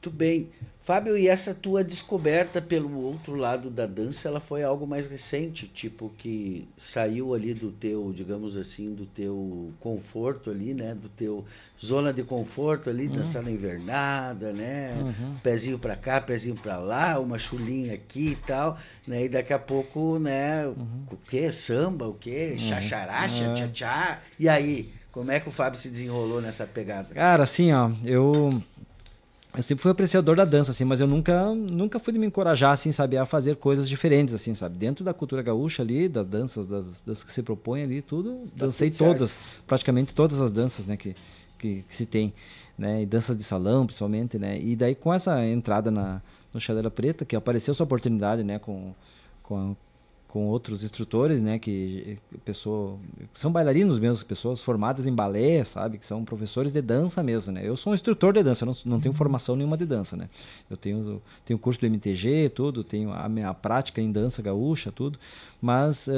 Muito bem. Fábio, e essa tua descoberta pelo outro lado da dança, ela foi algo mais recente, tipo que saiu ali do teu, digamos assim, do teu conforto ali, né? Do teu zona de conforto ali, dançar na invernada, né? Pezinho pra cá, pezinho pra lá, uma chulinha aqui e tal, né? E daqui a pouco, né? O quê? Samba, o quê? Xaxará, tchá-tchá. E aí, como é que o Fábio se desenrolou nessa pegada? Cara, assim, ó, eu sempre fui apreciador da dança, assim, mas eu nunca fui de me encorajar, assim, sabe, a fazer coisas diferentes, assim, sabe? Dentro da cultura gaúcha ali, das danças, das que se propõe ali, tudo, dancei todas, praticamente todas as danças, né, que se tem, né? E danças de salão, principalmente, né? E daí, com essa entrada no Chaleira Preta, que apareceu essa oportunidade, né, com com outros instrutores, né, são bailarinos mesmo, pessoas formadas em balé, sabe, que são professores de dança mesmo, né. Eu sou um instrutor de dança, eu não tenho formação nenhuma de dança, né. Eu tenho curso do MTG, tudo, tenho a minha prática em dança gaúcha, tudo, mas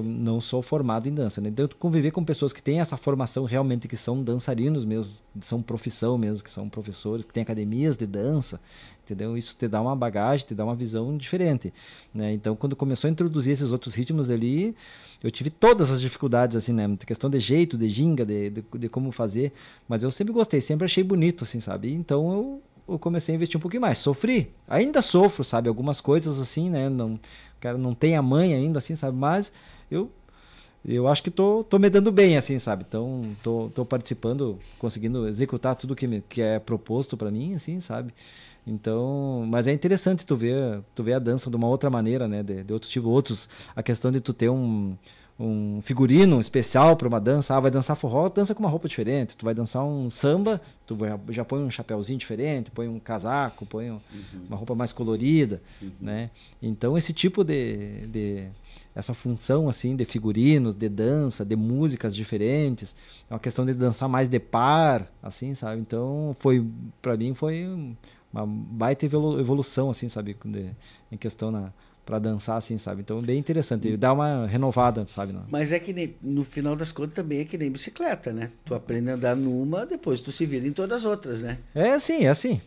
não sou formado em dança, né. Então, conviver com pessoas que têm essa formação realmente, que são dançarinos mesmo, são profissão mesmo, que são professores, que têm academias de dança, entendeu? Isso te dá uma bagagem, te dá uma visão diferente, né? Então, quando começou a introduzir esses outros ritmos ali, eu tive todas as dificuldades, assim, né? Questão de jeito, de ginga, de como fazer, mas eu sempre gostei, sempre achei bonito, assim, sabe? Então, eu comecei a investir um pouquinho mais. Sofri, ainda sofro, sabe? Algumas coisas, assim, né? Não, o cara não tem a mãe ainda, assim, sabe? Mas eu acho que tô me dando bem, assim, sabe? Então, tô participando, conseguindo executar tudo que é proposto para mim, assim, sabe? Então, mas é interessante tu ver a dança de uma outra maneira, né? De outros tipos, a questão de tu ter um figurino especial para uma dança. Vai dançar forró, dança com uma roupa diferente. Tu vai dançar um samba, tu já põe um chapéuzinho diferente, põe um casaco, põe uma roupa mais colorida, né? Então, esse tipo essa função, assim, de figurinos, de dança, de músicas diferentes, é uma questão de dançar mais de par, assim, sabe? Então, para mim, foi uma baita evolução, assim, sabe? Em questão para dançar, assim, sabe? Então, bem interessante. Dá uma renovada, sabe? Mas é que no final das contas também é que nem bicicleta, né? Tu aprende a andar numa, depois tu se vira em todas as outras, né? É assim.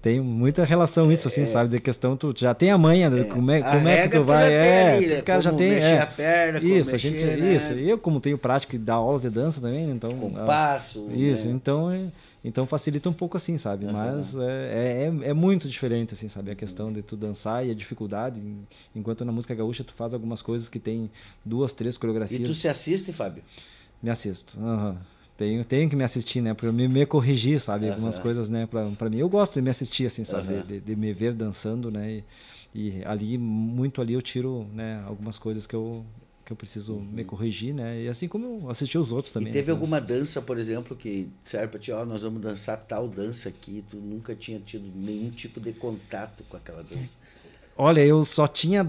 Tem muita relação isso, assim, sabe? De questão, tu já tem a manha, como é que tu vai. O cara já tem. Mexer a perna, isso, mexer, né? Isso. E eu, como tenho prática e dar aulas de dança também, então. Compasso. Isso, né? Então facilita um pouco, assim, sabe? Mas é muito diferente, assim, sabe? A questão de tu dançar e a dificuldade. Enquanto na música gaúcha tu faz algumas coisas que tem 2, 3 coreografias. E tu se assiste, Fábio? Me assisto. Tenho que me assistir, né? Pra me corrigir, sabe? Algumas coisas, né? Pra mim, eu gosto de me assistir, assim, sabe? De me ver dançando, né? E muito ali eu tiro, né? Algumas coisas que eu preciso me corrigir, né? E assim como eu assisti os outros também. E teve né? alguma dança, por exemplo, que serve pra ti, nós vamos dançar tal dança aqui, tu nunca tinha tido nenhum tipo de contato com aquela dança? Olha, eu só tinha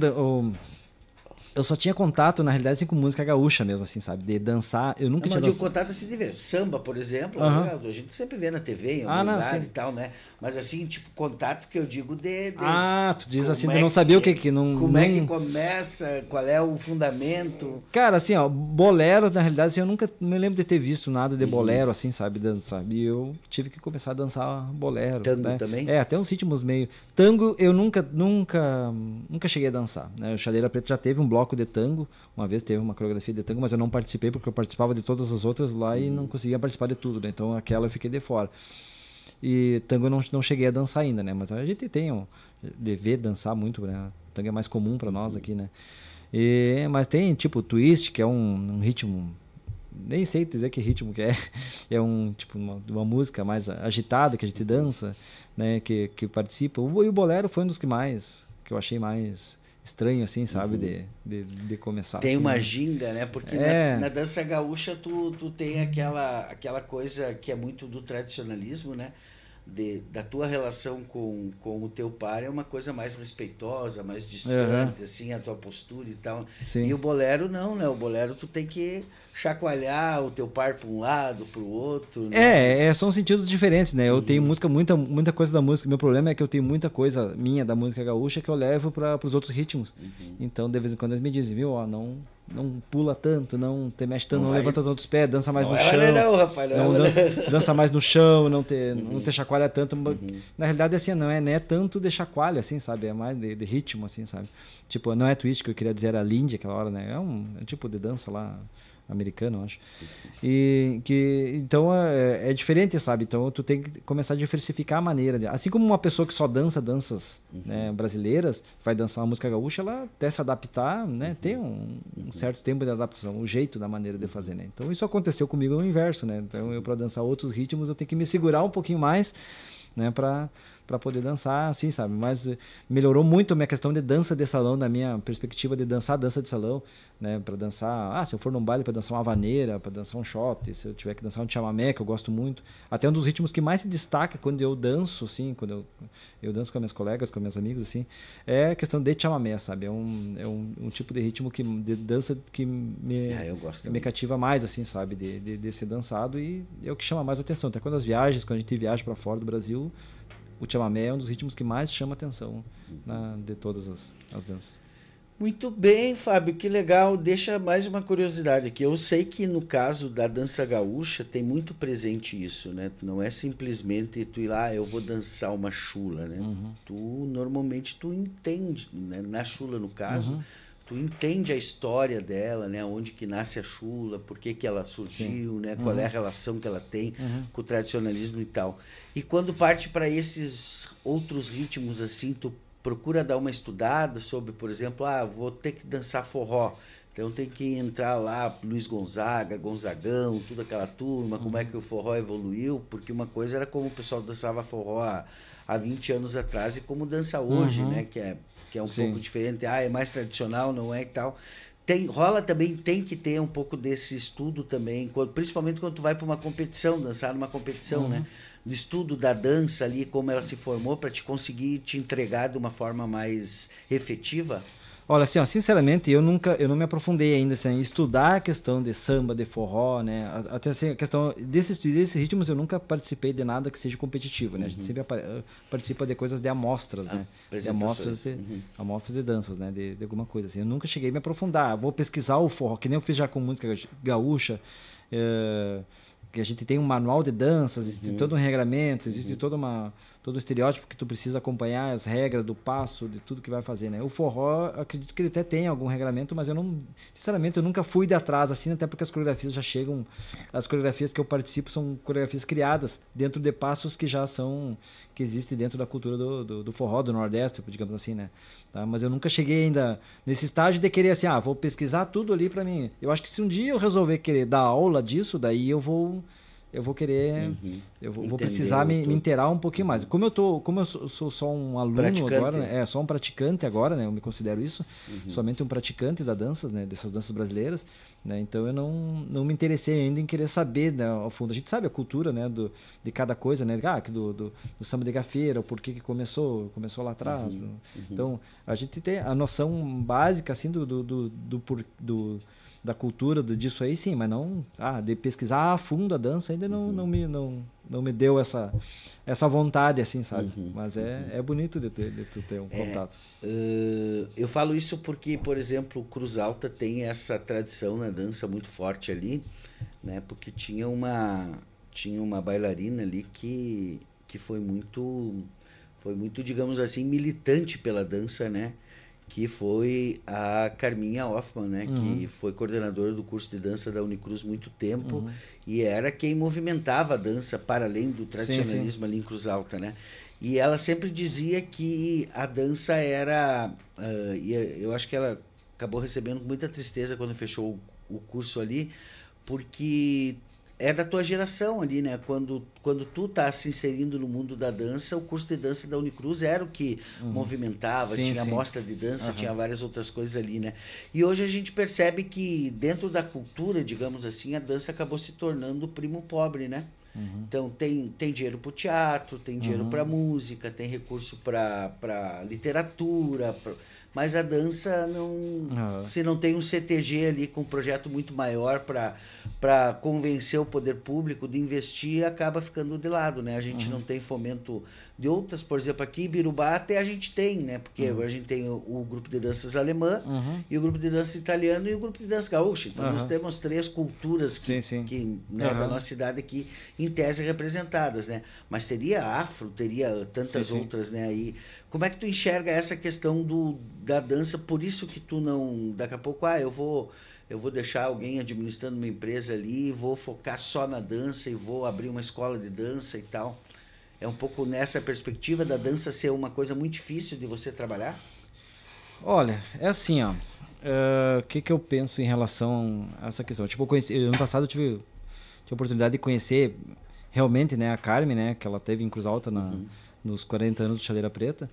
contato, na realidade, assim, com música gaúcha mesmo, assim, sabe? De dançar, eu nunca tinha dançado. Contato assim de ver. Samba, por exemplo, a gente sempre vê na TV, em algum lugar e tal, né? Mas assim, tipo, contato que eu digo tu diz assim, tu não sabia o que não... Como é que começa, qual é o fundamento. Cara, assim, bolero, na realidade, assim, eu nunca me lembro de ter visto nada de bolero, assim, sabe, dançar. E eu tive que começar a dançar bolero. Tango, né? também? Até uns ritmos meio... Tango, eu nunca cheguei a dançar, né? O Chaleira Preta já teve um bloco de tango, uma vez teve uma coreografia de tango, mas eu não participei porque eu participava de todas as outras lá e não conseguia participar de tudo, né? Então aquela eu fiquei de fora. E tango eu não cheguei a dançar ainda, né? Mas a gente tem de ver dançar muito, né? Tango é mais comum para nós aqui, né? Mas tem tipo twist, que é um ritmo, nem sei dizer que ritmo que é. É uma música mais agitada que a gente dança, né? Que participa. E o bolero foi um dos que eu achei mais estranho, assim, sabe, de começar. Tem assim, uma né? ginga, né? Porque na dança gaúcha tu tem aquela coisa que é muito do tradicionalismo, né? Da tua relação com o teu par é uma coisa mais respeitosa, mais distante, assim, a tua postura e tal. Sim. E o bolero não, né? O bolero tu tem que chacoalhar o teu par para um lado, para o outro. Né? São sentidos diferentes, né? Eu tenho muita coisa da música. Meu problema é que eu tenho muita coisa minha da música gaúcha que eu levo para os outros ritmos. Então, de vez em quando eles me dizem, viu, não pula tanto, não te mexe tanto, não levanta tanto os pés, dança mais no chão. Não, rapaz, dança mais no chão, não te chacoalha tanto. Na realidade, assim, não é tanto de chacoalha, assim, sabe? É mais de ritmo, assim, sabe? Tipo, não é twist que eu queria dizer, era lindy aquela hora, né? É um tipo de dança lá, americano, eu acho. Então é diferente, sabe? Então tu tem que começar a diversificar a maneira. Assim como uma pessoa que só dança danças né, brasileiras, vai dançar uma música gaúcha, ela até se adaptar, né? Tem um certo tempo de adaptação, o jeito da maneira de fazer, né? Então isso aconteceu comigo no inverso, né? Então eu para dançar outros ritmos eu tenho que me segurar um pouquinho mais, né? Para para poder dançar, assim, sabe? Mas melhorou muito a minha questão de dança de salão, na minha perspectiva de dançar dança de salão, né? Para dançar, se eu for num baile para dançar uma vaneira, para dançar um shot, se eu tiver que dançar um chamamé, que eu gosto muito. Até um dos ritmos que mais se destaca quando eu danço, assim, quando eu danço com as minhas colegas, com meus amigos, assim, é a questão de chamamé, sabe? É um tipo de ritmo de dança que Eu gosto me cativa mais, assim, sabe? De ser dançado, e é o que chama mais atenção. Até quando quando a gente viaja para fora do Brasil, o chamamé é um dos ritmos que mais chama atenção de todas as danças. Muito bem, Fábio, que legal. Deixa mais uma curiosidade aqui. Eu sei que no caso da dança gaúcha tem muito presente isso, né? Não é simplesmente tu ir lá, eu vou dançar uma chula, né? Normalmente tu entende, né? Na chula, no caso, tu entende a história dela, né? Onde que nasce a chula, por que que ela surgiu, né? Qual é a relação que ela tem com o tradicionalismo e tal. E quando parte para esses outros ritmos assim, tu procura dar uma estudada sobre, por exemplo, vou ter que dançar forró. Então tem que entrar lá, Luiz Gonzaga, Gonzagão, toda aquela turma, como é que o forró evoluiu, porque uma coisa era como o pessoal dançava forró há 20 anos atrás e como dança hoje, né? Que é um pouco diferente. É mais tradicional, não é e tal. Rola também, tem que ter um pouco desse estudo também, principalmente quando tu vai para uma competição, dançar numa competição, né? No estudo da dança ali, como ela se formou, para te conseguir te entregar de uma forma mais efetiva? Olha, assim, sinceramente, eu não me aprofundei ainda assim, em estudar a questão de samba, de forró, né? Até assim, a questão desses ritmos eu nunca participei de nada que seja competitivo, né? A gente sempre participa de coisas de amostras, né? De amostras de danças, né? De alguma coisa assim. Eu nunca cheguei a me aprofundar. Vou pesquisar o forró, que nem eu fiz já com música gaúcha, que a gente tem um manual de danças, existe todo um regramento, existe todo um estereótipo que tu precisa acompanhar, as regras do passo, de tudo que vai fazer, né? O forró, acredito que ele até tem algum regramento, mas sinceramente, eu nunca fui de atrás, assim, até porque as coreografias já chegam, as coreografias que eu participo são coreografias criadas dentro de passos que já são, que existem dentro da cultura do forró, do Nordeste, digamos assim, né? Tá? Mas eu nunca cheguei ainda nesse estágio de querer assim, vou pesquisar tudo ali pra mim. Eu acho que se um dia eu resolver querer dar aula disso, daí eu vou querer, eu vou precisar me inteirar um pouquinho mais. Como eu sou só um aluno agora, né? Só um praticante agora, né? Eu me considero isso, somente um praticante da dança, né? Dessas danças brasileiras, né? Então eu não me interessei ainda em querer saber, né, ao fundo. A gente sabe a cultura, né? De cada coisa, né? Do samba de gafeira, o porquê que começou lá atrás. Então a gente tem a noção básica, assim, da cultura disso aí, sim, mas não de pesquisar a fundo a dança ainda não me deu essa vontade, assim, sabe? Mas é bonito de tu ter um contato. Eu falo isso porque, por exemplo, Cruz Alta tem essa tradição na dança muito forte ali, né? Porque tinha uma bailarina ali que foi muito, digamos assim, militante pela dança, né? Que foi a Carminha Hoffman, né? Que foi coordenadora do curso de dança da Unicruz muito tempo e era quem movimentava a dança para além do tradicionalismo ali em Cruz Alta, né? E ela sempre dizia que a dança era... e eu acho que ela acabou recebendo muita tristeza quando fechou o curso ali, porque é da tua geração ali, né? Quando tu tá se inserindo no mundo da dança, o curso de dança da Unicruz era o que movimentava, tinha mostra de dança, tinha várias outras coisas ali, né? E hoje a gente percebe que dentro da cultura, digamos assim, a dança acabou se tornando o primo pobre, né? Então tem dinheiro para o teatro, tem dinheiro para música, tem recurso para literatura, mas a dança se não tem um CTG ali com um projeto muito maior para convencer o poder público de investir, acaba ficando de lado, né? A gente não tem fomento de outras, por exemplo, aqui em Birubá até a gente tem, né? Porque agora a gente tem o grupo de danças alemã e o grupo de dança italiano e o grupo de dança gaúcha. Então nós temos 3 culturas que né, da nossa cidade aqui em tese representadas, né? Mas teria afro, teria tantas outras, né? Aí, como é que tu enxerga essa questão da dança? Por isso que tu não, daqui a pouco, eu vou deixar alguém administrando uma empresa ali, vou focar só na dança e vou abrir uma escola de dança e tal. É um pouco nessa perspectiva da dança ser uma coisa muito difícil de você trabalhar? Olha, é assim, ó. O que eu penso em relação a essa questão? Tipo, ano passado eu tive a oportunidade de conhecer realmente, né, a Carmen, né, que ela teve em Cruz Alta nos 40 anos do Chaleira Preta.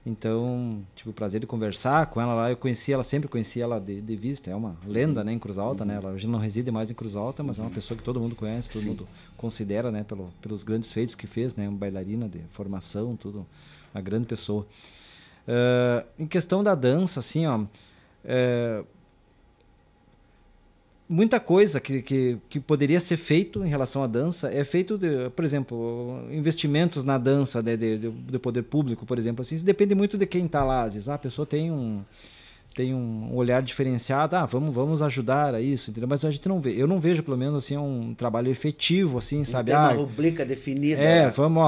Então, tive o prazer de conversar com ela lá. Eu conheci ela, sempre conheci ela de vista. É uma lenda, né, em Cruz Alta, né? Ela hoje não reside mais em Cruz Alta, mas é uma pessoa que todo mundo conhece, todo mundo considera, né, pelos grandes feitos que fez, né? Uma bailarina de formação, tudo. Uma grande pessoa. Em questão da dança, assim, ó... muita coisa que poderia ser feito em relação à dança é feito, por exemplo, investimentos na dança do poder público, por exemplo, assim, isso depende muito de quem está lá. Às vezes a pessoa tem um olhar diferenciado, vamos ajudar a isso, entendeu? Mas a gente não vê, eu não vejo pelo menos assim um trabalho efetivo, assim, sabe? Tem uma rubrica definida.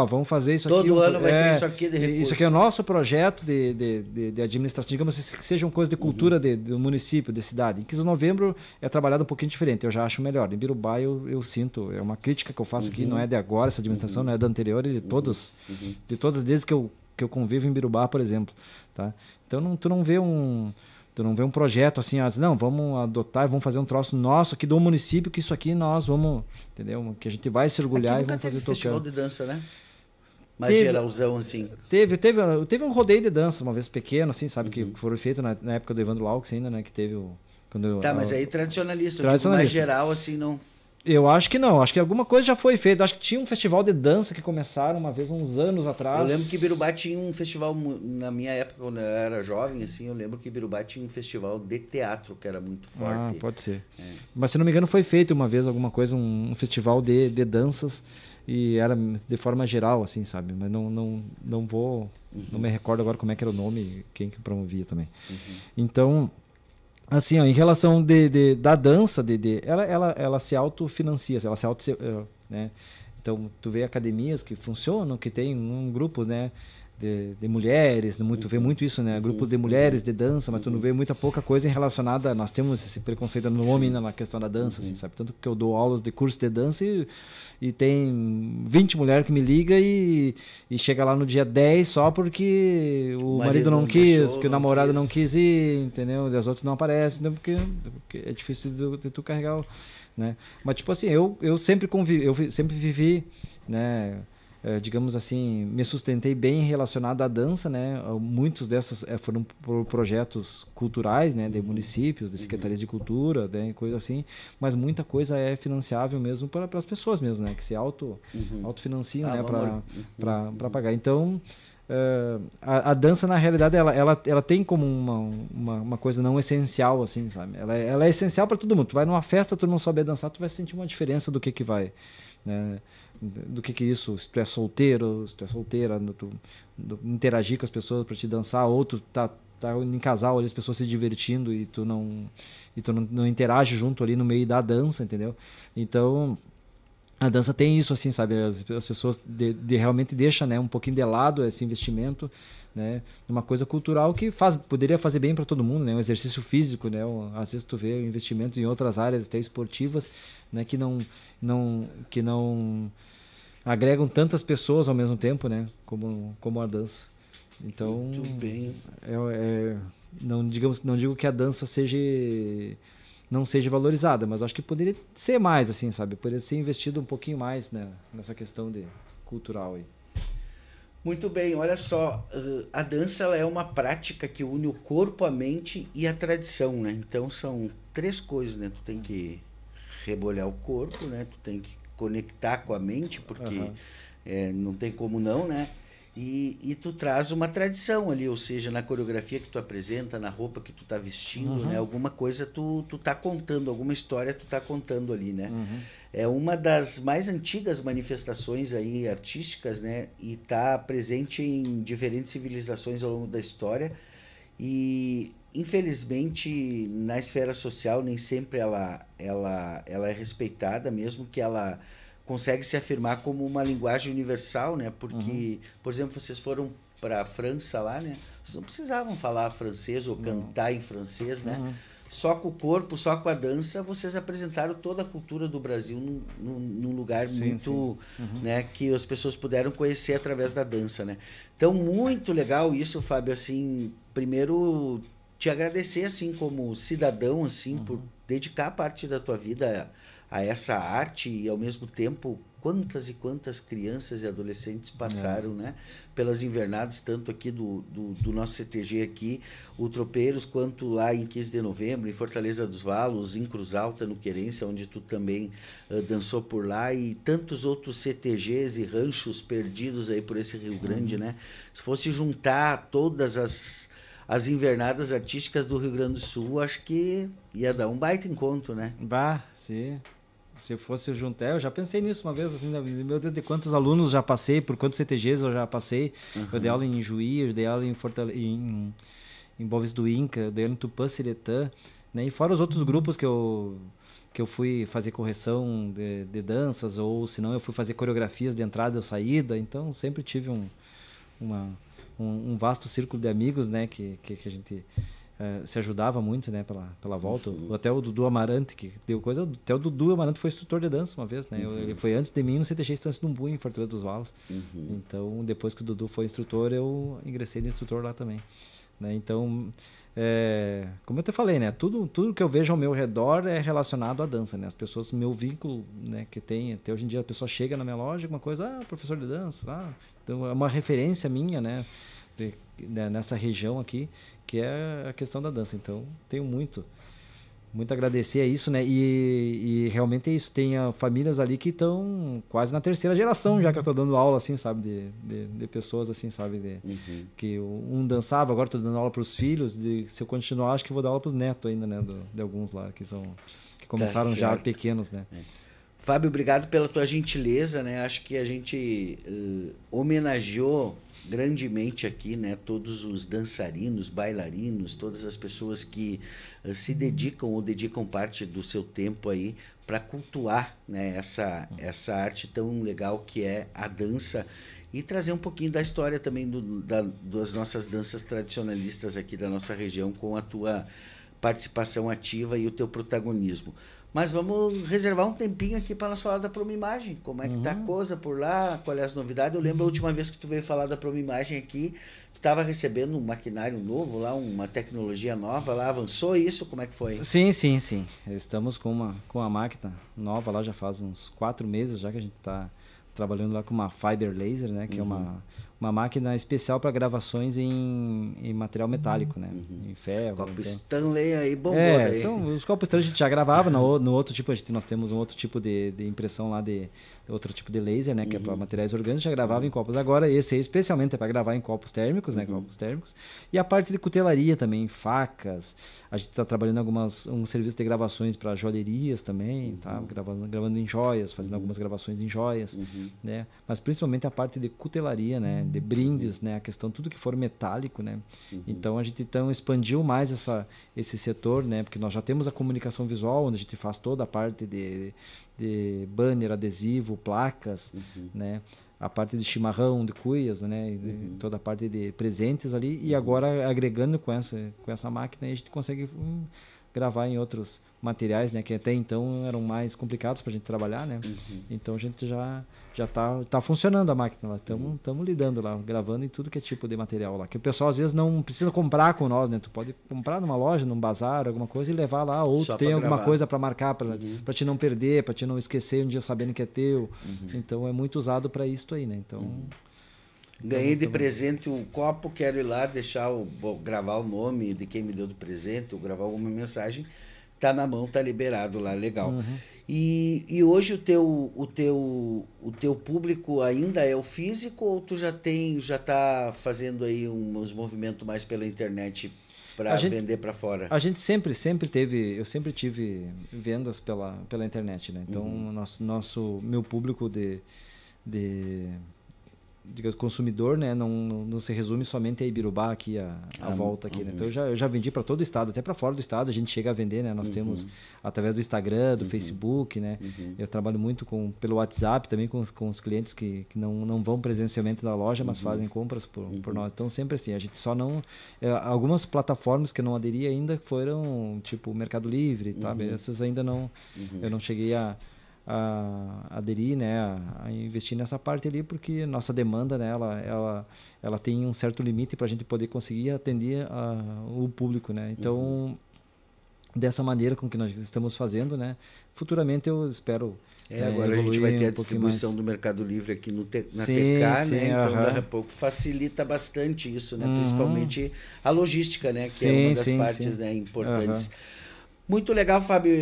Vamos fazer isso aqui. Todo ano vai ter isso aqui de recurso. Isso aqui é o nosso projeto de administração, digamos que seja uma coisa de cultura do município, de cidade. Em 15 de novembro é trabalhado um pouquinho diferente, eu já acho melhor. Em Birubá eu sinto, é uma crítica que eu faço aqui, não é de agora essa administração, não é da anterior, é de todas, desde que eu convivo em Birubá, por exemplo, tá? Então tu não vê um projeto assim, não, vamos adotar, vamos fazer um troço nosso aqui do município, que isso aqui nós vamos, entendeu? Que a gente vai se orgulhar e vamos fazer tocando. Festival de dança, né? Mais geralzão, assim. Teve um rodeio de dança, uma vez pequeno, assim, sabe? Que foram feitos na época do Evandro Laux ainda, né? Que teve o... Mas aí tradicionalista, mais geral, assim, não... Eu acho que não, acho que alguma coisa já foi feita. Acho que tinha um festival de dança que começaram uma vez, uns anos atrás. Eu lembro que Birubá tinha um festival, na minha época, quando eu era jovem, assim, eu lembro que Birubá tinha um festival de teatro que era muito forte. Pode ser. Mas se não me engano foi feito uma vez alguma coisa, um festival de danças, e era de forma geral, assim, sabe? Mas não vou, não me recordo agora como é que era o nome, quem que promovia também. Então... Assim, ó, em relação da dança, ela se autofinancia, ela se né? Então, tu vê academias que funcionam, que tem grupos, né, de mulheres, tu vê muito isso, né, grupos de mulheres de dança, mas tu não vê muita pouca coisa relacionada, nós temos esse preconceito no homem na questão da dança, assim, sabe? Tanto que eu dou aulas de curso de dança e tem 20 mulheres que me ligam e chega lá no dia 10 só porque o marido não quis, porque o namorado não quis ir, entendeu? E as outras não aparecem, então, porque é difícil de tu carregar, né? Mas, tipo assim, eu sempre vivi, né, digamos assim, me sustentei bem relacionado à dança, né? Muitos dessas foram por projetos culturais, né? De municípios, de secretarias de cultura, né? Coisa assim. Mas muita coisa é financiável mesmo para as pessoas mesmo, né? Que se autofinanciam, né? Para pagar. Então, a dança, na realidade, ela tem como uma coisa não essencial, assim, sabe? Ela é essencial para todo mundo. Tu vai numa festa, tu não souber dançar, tu vai sentir uma diferença do que vai, né? Do que isso, se tu é solteiro, se tu é solteira, tu interagir com as pessoas para te dançar, ou tu tá em casal ali, as pessoas se divertindo e tu não interage junto ali no meio da dança, entendeu? Então, a dança tem isso, assim, sabe? As pessoas realmente deixam, né, um pouquinho de lado esse investimento, né, numa coisa cultural que poderia fazer bem para todo mundo, né, um exercício físico, né, às vezes tu vê investimento em outras áreas até esportivas, né, que não agregam tantas pessoas ao mesmo tempo, né, como a dança. Então, muito bem. Não digo que a dança não seja valorizada, mas acho que poderia ser mais, assim, sabe? Poderia ser investido um pouquinho mais, né, nessa questão cultural aí. Muito bem, olha só, a dança ela é uma prática que une o corpo, a mente e a tradição, né? Então são 3 coisas, né? Tu tem que rebolhar o corpo, né? Tu tem que conectar com a mente, porque não tem como não, né? E tu traz uma tradição ali, ou seja, na coreografia que tu apresenta, na roupa que tu tá vestindo, né? Alguma coisa tu tá contando, alguma história tu tá contando ali, né? É uma das mais antigas manifestações aí artísticas, né? E tá presente em diferentes civilizações ao longo da história. E, infelizmente, na esfera social, nem sempre ela é respeitada, mesmo que ela consegue se afirmar como uma linguagem universal, né? Porque, por exemplo, vocês foram para a França lá, né? Vocês não precisavam falar francês ou cantar em francês, né? Só com o corpo, só com a dança, vocês apresentaram toda a cultura do Brasil num lugar muito, né, que as pessoas puderam conhecer através da dança, né? Então, muito legal isso, Fábio, assim, primeiro te agradecer, assim, como cidadão, assim, por dedicar parte da tua vida a essa arte e, ao mesmo tempo, quantas e quantas crianças e adolescentes passaram, né, pelas invernadas, tanto aqui do nosso CTG aqui, o Tropeiros, quanto lá em 15 de novembro, em Fortaleza dos Valos, em Cruz Alta, no Querência, onde tu também dançou por lá, e tantos outros CTGs e ranchos perdidos aí por esse Rio Grande, né? Se fosse juntar todas as invernadas artísticas do Rio Grande do Sul, acho que ia dar um baita encontro, né? Bah, se fosse juntar, eu já pensei nisso uma vez, assim, meu Deus, de quantos alunos já passei, por quantos CTGs eu já passei. Eu dei aula em Juí, eu dei aula em Boa Vista do Inca, eu dei aula em Tupã-Siretã, né? E fora os outros grupos que eu fui fazer correção de danças, ou senão eu fui fazer coreografias de entrada e saída, então sempre tive um vasto círculo de amigos, né, que a gente se ajudava muito, né, pela volta. Até o Dudu Amarante, que deu coisa, até o Dudu Amarante foi instrutor de dança uma vez, né, ele foi antes de mim no CTG Estância do Umbu, em Fortaleza dos Valos. Então, depois que o Dudu foi instrutor, eu ingressei de instrutor lá também, né, então... como eu te falei, né? Tudo que eu vejo ao meu redor é relacionado à dança, né? As pessoas, meu vínculo, né, que tem, até hoje em dia a pessoa chega na minha loja, uma coisa, professor de dança, então é uma referência minha, né, nessa região aqui, que é a questão da dança. Então, tenho muito a agradecer a isso, né? E realmente é isso. Tem famílias ali que estão quase na terceira geração, já que eu tô dando aula, assim, sabe? De pessoas, assim, sabe? Que um dançava, agora tô dando aula para os filhos. Se eu continuar, acho que vou dar aula para os netos ainda, né? De alguns lá que começaram já pequenos, né? Fábio, obrigado pela tua gentileza, né? Acho que a gente homenageou grandemente aqui, né, todos os dançarinos, bailarinos, todas as pessoas que se dedicam ou dedicam parte do seu tempo aí para cultuar, né, essa arte tão legal que é a dança, e trazer um pouquinho da história também das nossas danças tradicionalistas aqui da nossa região, com a tua participação ativa e o teu protagonismo. Mas vamos reservar um tempinho aqui para nós falar da Promimagem. Como é que tá a coisa por lá? Qual é as novidades? Eu lembro a última vez que tu veio falar da Promimagem aqui, tu estava recebendo um maquinário novo lá, uma tecnologia nova lá. Avançou isso? Como é que foi? Sim. Estamos com uma máquina nova lá, já faz uns 4 meses já que a gente está trabalhando lá com uma Fiber Laser, né? Que é uma máquina especial para gravações em material metálico, né? Em ferro. Copo então... Stanley aí, bombou daí. Então, os copos Stanley a gente já gravava no outro tipo, nós temos um outro tipo de impressão lá, outro tipo de laser, né? Que é para materiais orgânicos, já gravava em copos. Agora, esse aí especialmente é para gravar em copos térmicos, né? Copos térmicos. E a parte de cutelaria também, facas. A gente está trabalhando um serviço de gravações para joalherias também, tá? Gravando em joias, fazendo algumas gravações em joias, né? Mas principalmente a parte de cutelaria, né? De brindes, né? A questão, tudo que for metálico, né? Então a gente expandiu mais esse setor, né? Porque nós já temos a comunicação visual, onde a gente faz toda a parte de banner, adesivo, placas, né? A parte de chimarrão, de cuias, né? Toda a parte de presentes ali, e agora agregando com essa máquina a gente consegue gravar em outros materiais, né, que até então eram mais complicados para a gente trabalhar, né? Então a gente já tá funcionando a máquina lá, estamos lidando lá, gravando em tudo que é tipo de material lá, que o pessoal às vezes não precisa comprar com nós, né? Tu pode comprar numa loja, num bazar, alguma coisa e levar lá, ou tu tem alguma coisa para marcar, para te não perder, para te não esquecer um dia sabendo que é teu. Então é muito usado para isso aí, né? Então ganhei de presente o copo, quero ir lá gravar o nome de quem me deu de presente, ou gravar alguma mensagem, tá na mão, tá liberado lá, legal. E hoje o teu público ainda é o físico, ou tu já tá fazendo aí uns movimentos mais pela internet para vender para fora? A gente sempre teve, eu sempre tive vendas pela internet, né? Então meu público digamos, consumidor, né, não se resume somente a Ibirubá aqui, a volta aqui, né? Então eu já vendi para todo o estado, até para fora do estado a gente chega a vender, né? Nós temos através do Instagram, do Facebook, né? Eu trabalho muito pelo WhatsApp também com os clientes que não vão presencialmente na loja, mas fazem compras por nós. Então sempre assim, a gente só não... algumas plataformas que eu não aderi ainda foram tipo Mercado Livre, tá? Essas ainda não... Eu não cheguei a aderir, né, a investir nessa parte ali, porque nossa demanda, né, ela tem um certo limite para a gente poder conseguir atender o público, né? Então dessa maneira com que nós estamos fazendo, né? Futuramente eu espero agora a gente vai ter a distribuição mais do Mercado Livre aqui na sim, TK, sim, né? Então, daqui a pouco facilita bastante isso, né? Principalmente a logística, né? Que sim, é uma das sim, partes, sim. né, importantes. Muito legal, Fábio.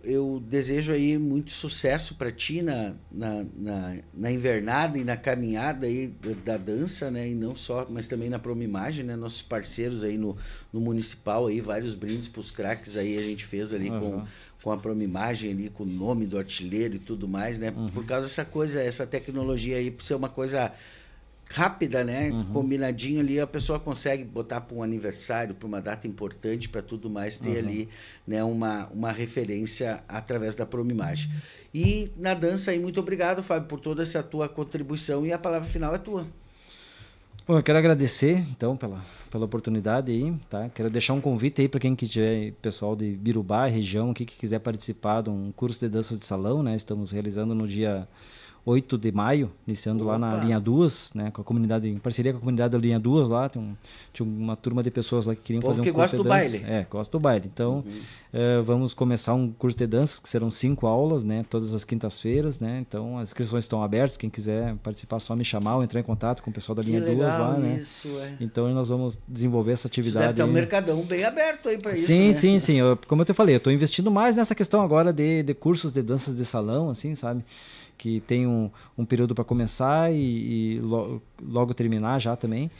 Eu desejo aí muito sucesso para ti na invernada e na caminhada aí da dança, né? E não só, mas também na Promimagem, né? Nossos parceiros aí no Municipal, aí, vários brindes para os craques aí a gente fez ali com a Promimagem ali, com o nome do artilheiro e tudo mais, né? Por causa dessa coisa, essa tecnologia aí, por ser uma coisa rápida, né? Combinadinho ali, a pessoa consegue botar para um aniversário, para uma data importante, para tudo mais, ter ali, né, uma referência através da Promimagem. E na dança aí, muito obrigado, Fábio, por toda essa tua contribuição, e a palavra final é tua. Bom, eu quero agradecer, então, pela oportunidade aí, tá? Quero deixar um convite aí para quem que tiver, pessoal de Birubá, região, que quiser participar de um curso de danças de salão, né? Estamos realizando no dia 8 de maio, iniciando lá na Linha 2, né, com a comunidade, em parceria com a comunidade da Linha 2 lá, tinha uma turma de pessoas lá que queriam fazer um curso de dança. Gosta do baile. Gosta do baile. Então, vamos começar um curso de danças, que serão 5 aulas, né, todas as quintas-feiras, né, então as inscrições estão abertas, quem quiser participar, só me chamar ou entrar em contato com o pessoal da Linha 2 lá, né. Então, nós vamos desenvolver essa atividade. Isso deve ter um mercadão bem aberto aí para isso, sim, né? Sim. Como eu te falei, eu estou investindo mais nessa questão agora de cursos de danças de salão, assim, sabe? Que tem um período para começar e logo terminar já também.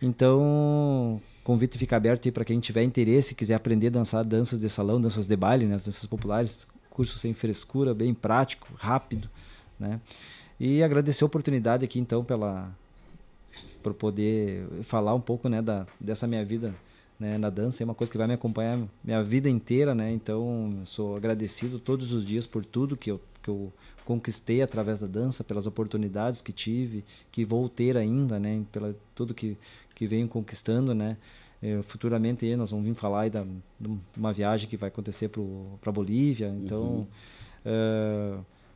Então, o convite fica aberto aí para quem tiver interesse, quiser aprender a dançar danças de salão, danças de baile, né, as danças populares, curso sem frescura, bem prático, rápido, né? E agradecer a oportunidade aqui, então, por poder falar um pouco, né, dessa minha vida, né, na dança. É uma coisa que vai me acompanhar minha vida inteira, né? Então, sou agradecido todos os dias por tudo que eu conquistei através da dança, pelas oportunidades que tive, que vou ter ainda, né? Pela tudo que venho conquistando, né? Futuramente aí nós vamos vir falar aí de uma viagem que vai acontecer para Bolívia. Então,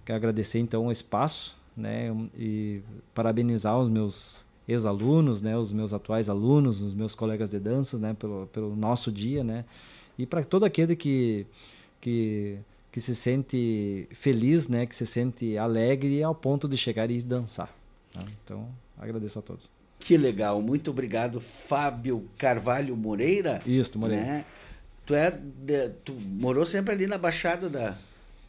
quero agradecer então o espaço, né? E parabenizar os meus ex-alunos, né? Os meus atuais alunos, os meus colegas de dança, né? Pelo nosso dia, né? E para todo aquele que se sente feliz, né? Que se sente alegre ao ponto de chegar e dançar. Tá? Então, agradeço a todos. Que legal. Muito obrigado, Fábio Carvalho Moreira. Isso, Moreira. Né? Tu morou sempre ali na Baixada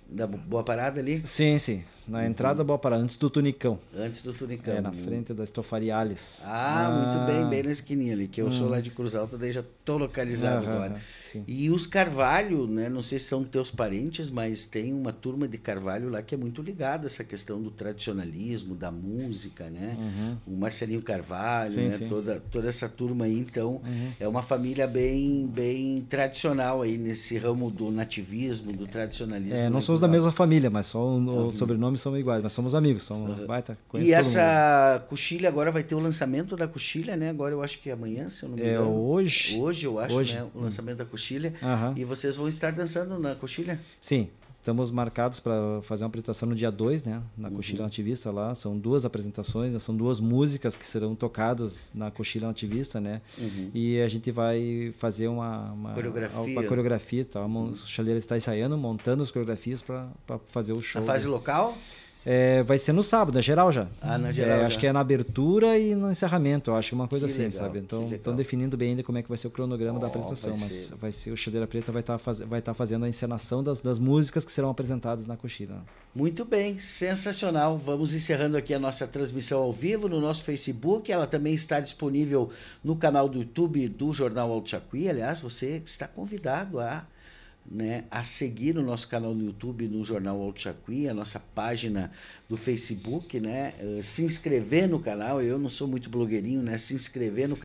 da Boa Parada ali? Sim. Na entrada da Boa Parada, antes do Tunicão. Antes do Tunicão. Na frente da Estofariales. Muito bem na esquininha ali, que eu sou lá de Cruz Alta, daí já tô localizado agora. Sim. E os Carvalho, né, não sei se são teus parentes, mas tem uma turma de Carvalho lá que é muito ligada a essa questão do tradicionalismo, da música, né? O Marcelinho Carvalho, sim, né? Sim. Toda essa turma aí, então, é uma família bem tradicional aí nesse ramo do nativismo, do tradicionalismo. Não somos da mesma família, mas só o sobrenome somos iguais, mas somos amigos, somos baita. E essa coxilha agora vai ter o lançamento da coxilha, né? Agora eu acho que é amanhã, se eu não me engano. Hoje. Hoje eu acho, né? O lançamento da coxilha. E vocês vão estar dançando na coxilha? Sim. Estamos marcados para fazer uma apresentação no dia 2, né? Na Coxilha Nativista lá. São 2 apresentações, né? São 2 músicas que serão tocadas na Coxilha Nativista, né? E a gente vai fazer uma coreografia. Tá? O Chaleira está ensaiando, montando as coreografias para fazer o show. Na fase local? Vai ser no sábado, na geral já. Na geral já. Acho que é na abertura e no encerramento, eu acho que é uma coisa assim, legal, sabe? Então, estão definindo bem ainda como é que vai ser o cronograma da apresentação, mas vai ser o Chaleira Preta vai estar fazendo a encenação das músicas que serão apresentadas na coxilha. Muito bem, sensacional. Vamos encerrando aqui a nossa transmissão ao vivo no nosso Facebook. Ela também está disponível no canal do YouTube do Jornal Alto Jacuí. Aliás, você está convidado a seguir o nosso canal no YouTube, no Jornal Alto Jacuí, a nossa página do Facebook, né? Se inscrever no canal. Eu não sou muito blogueirinho, né? Se inscrever no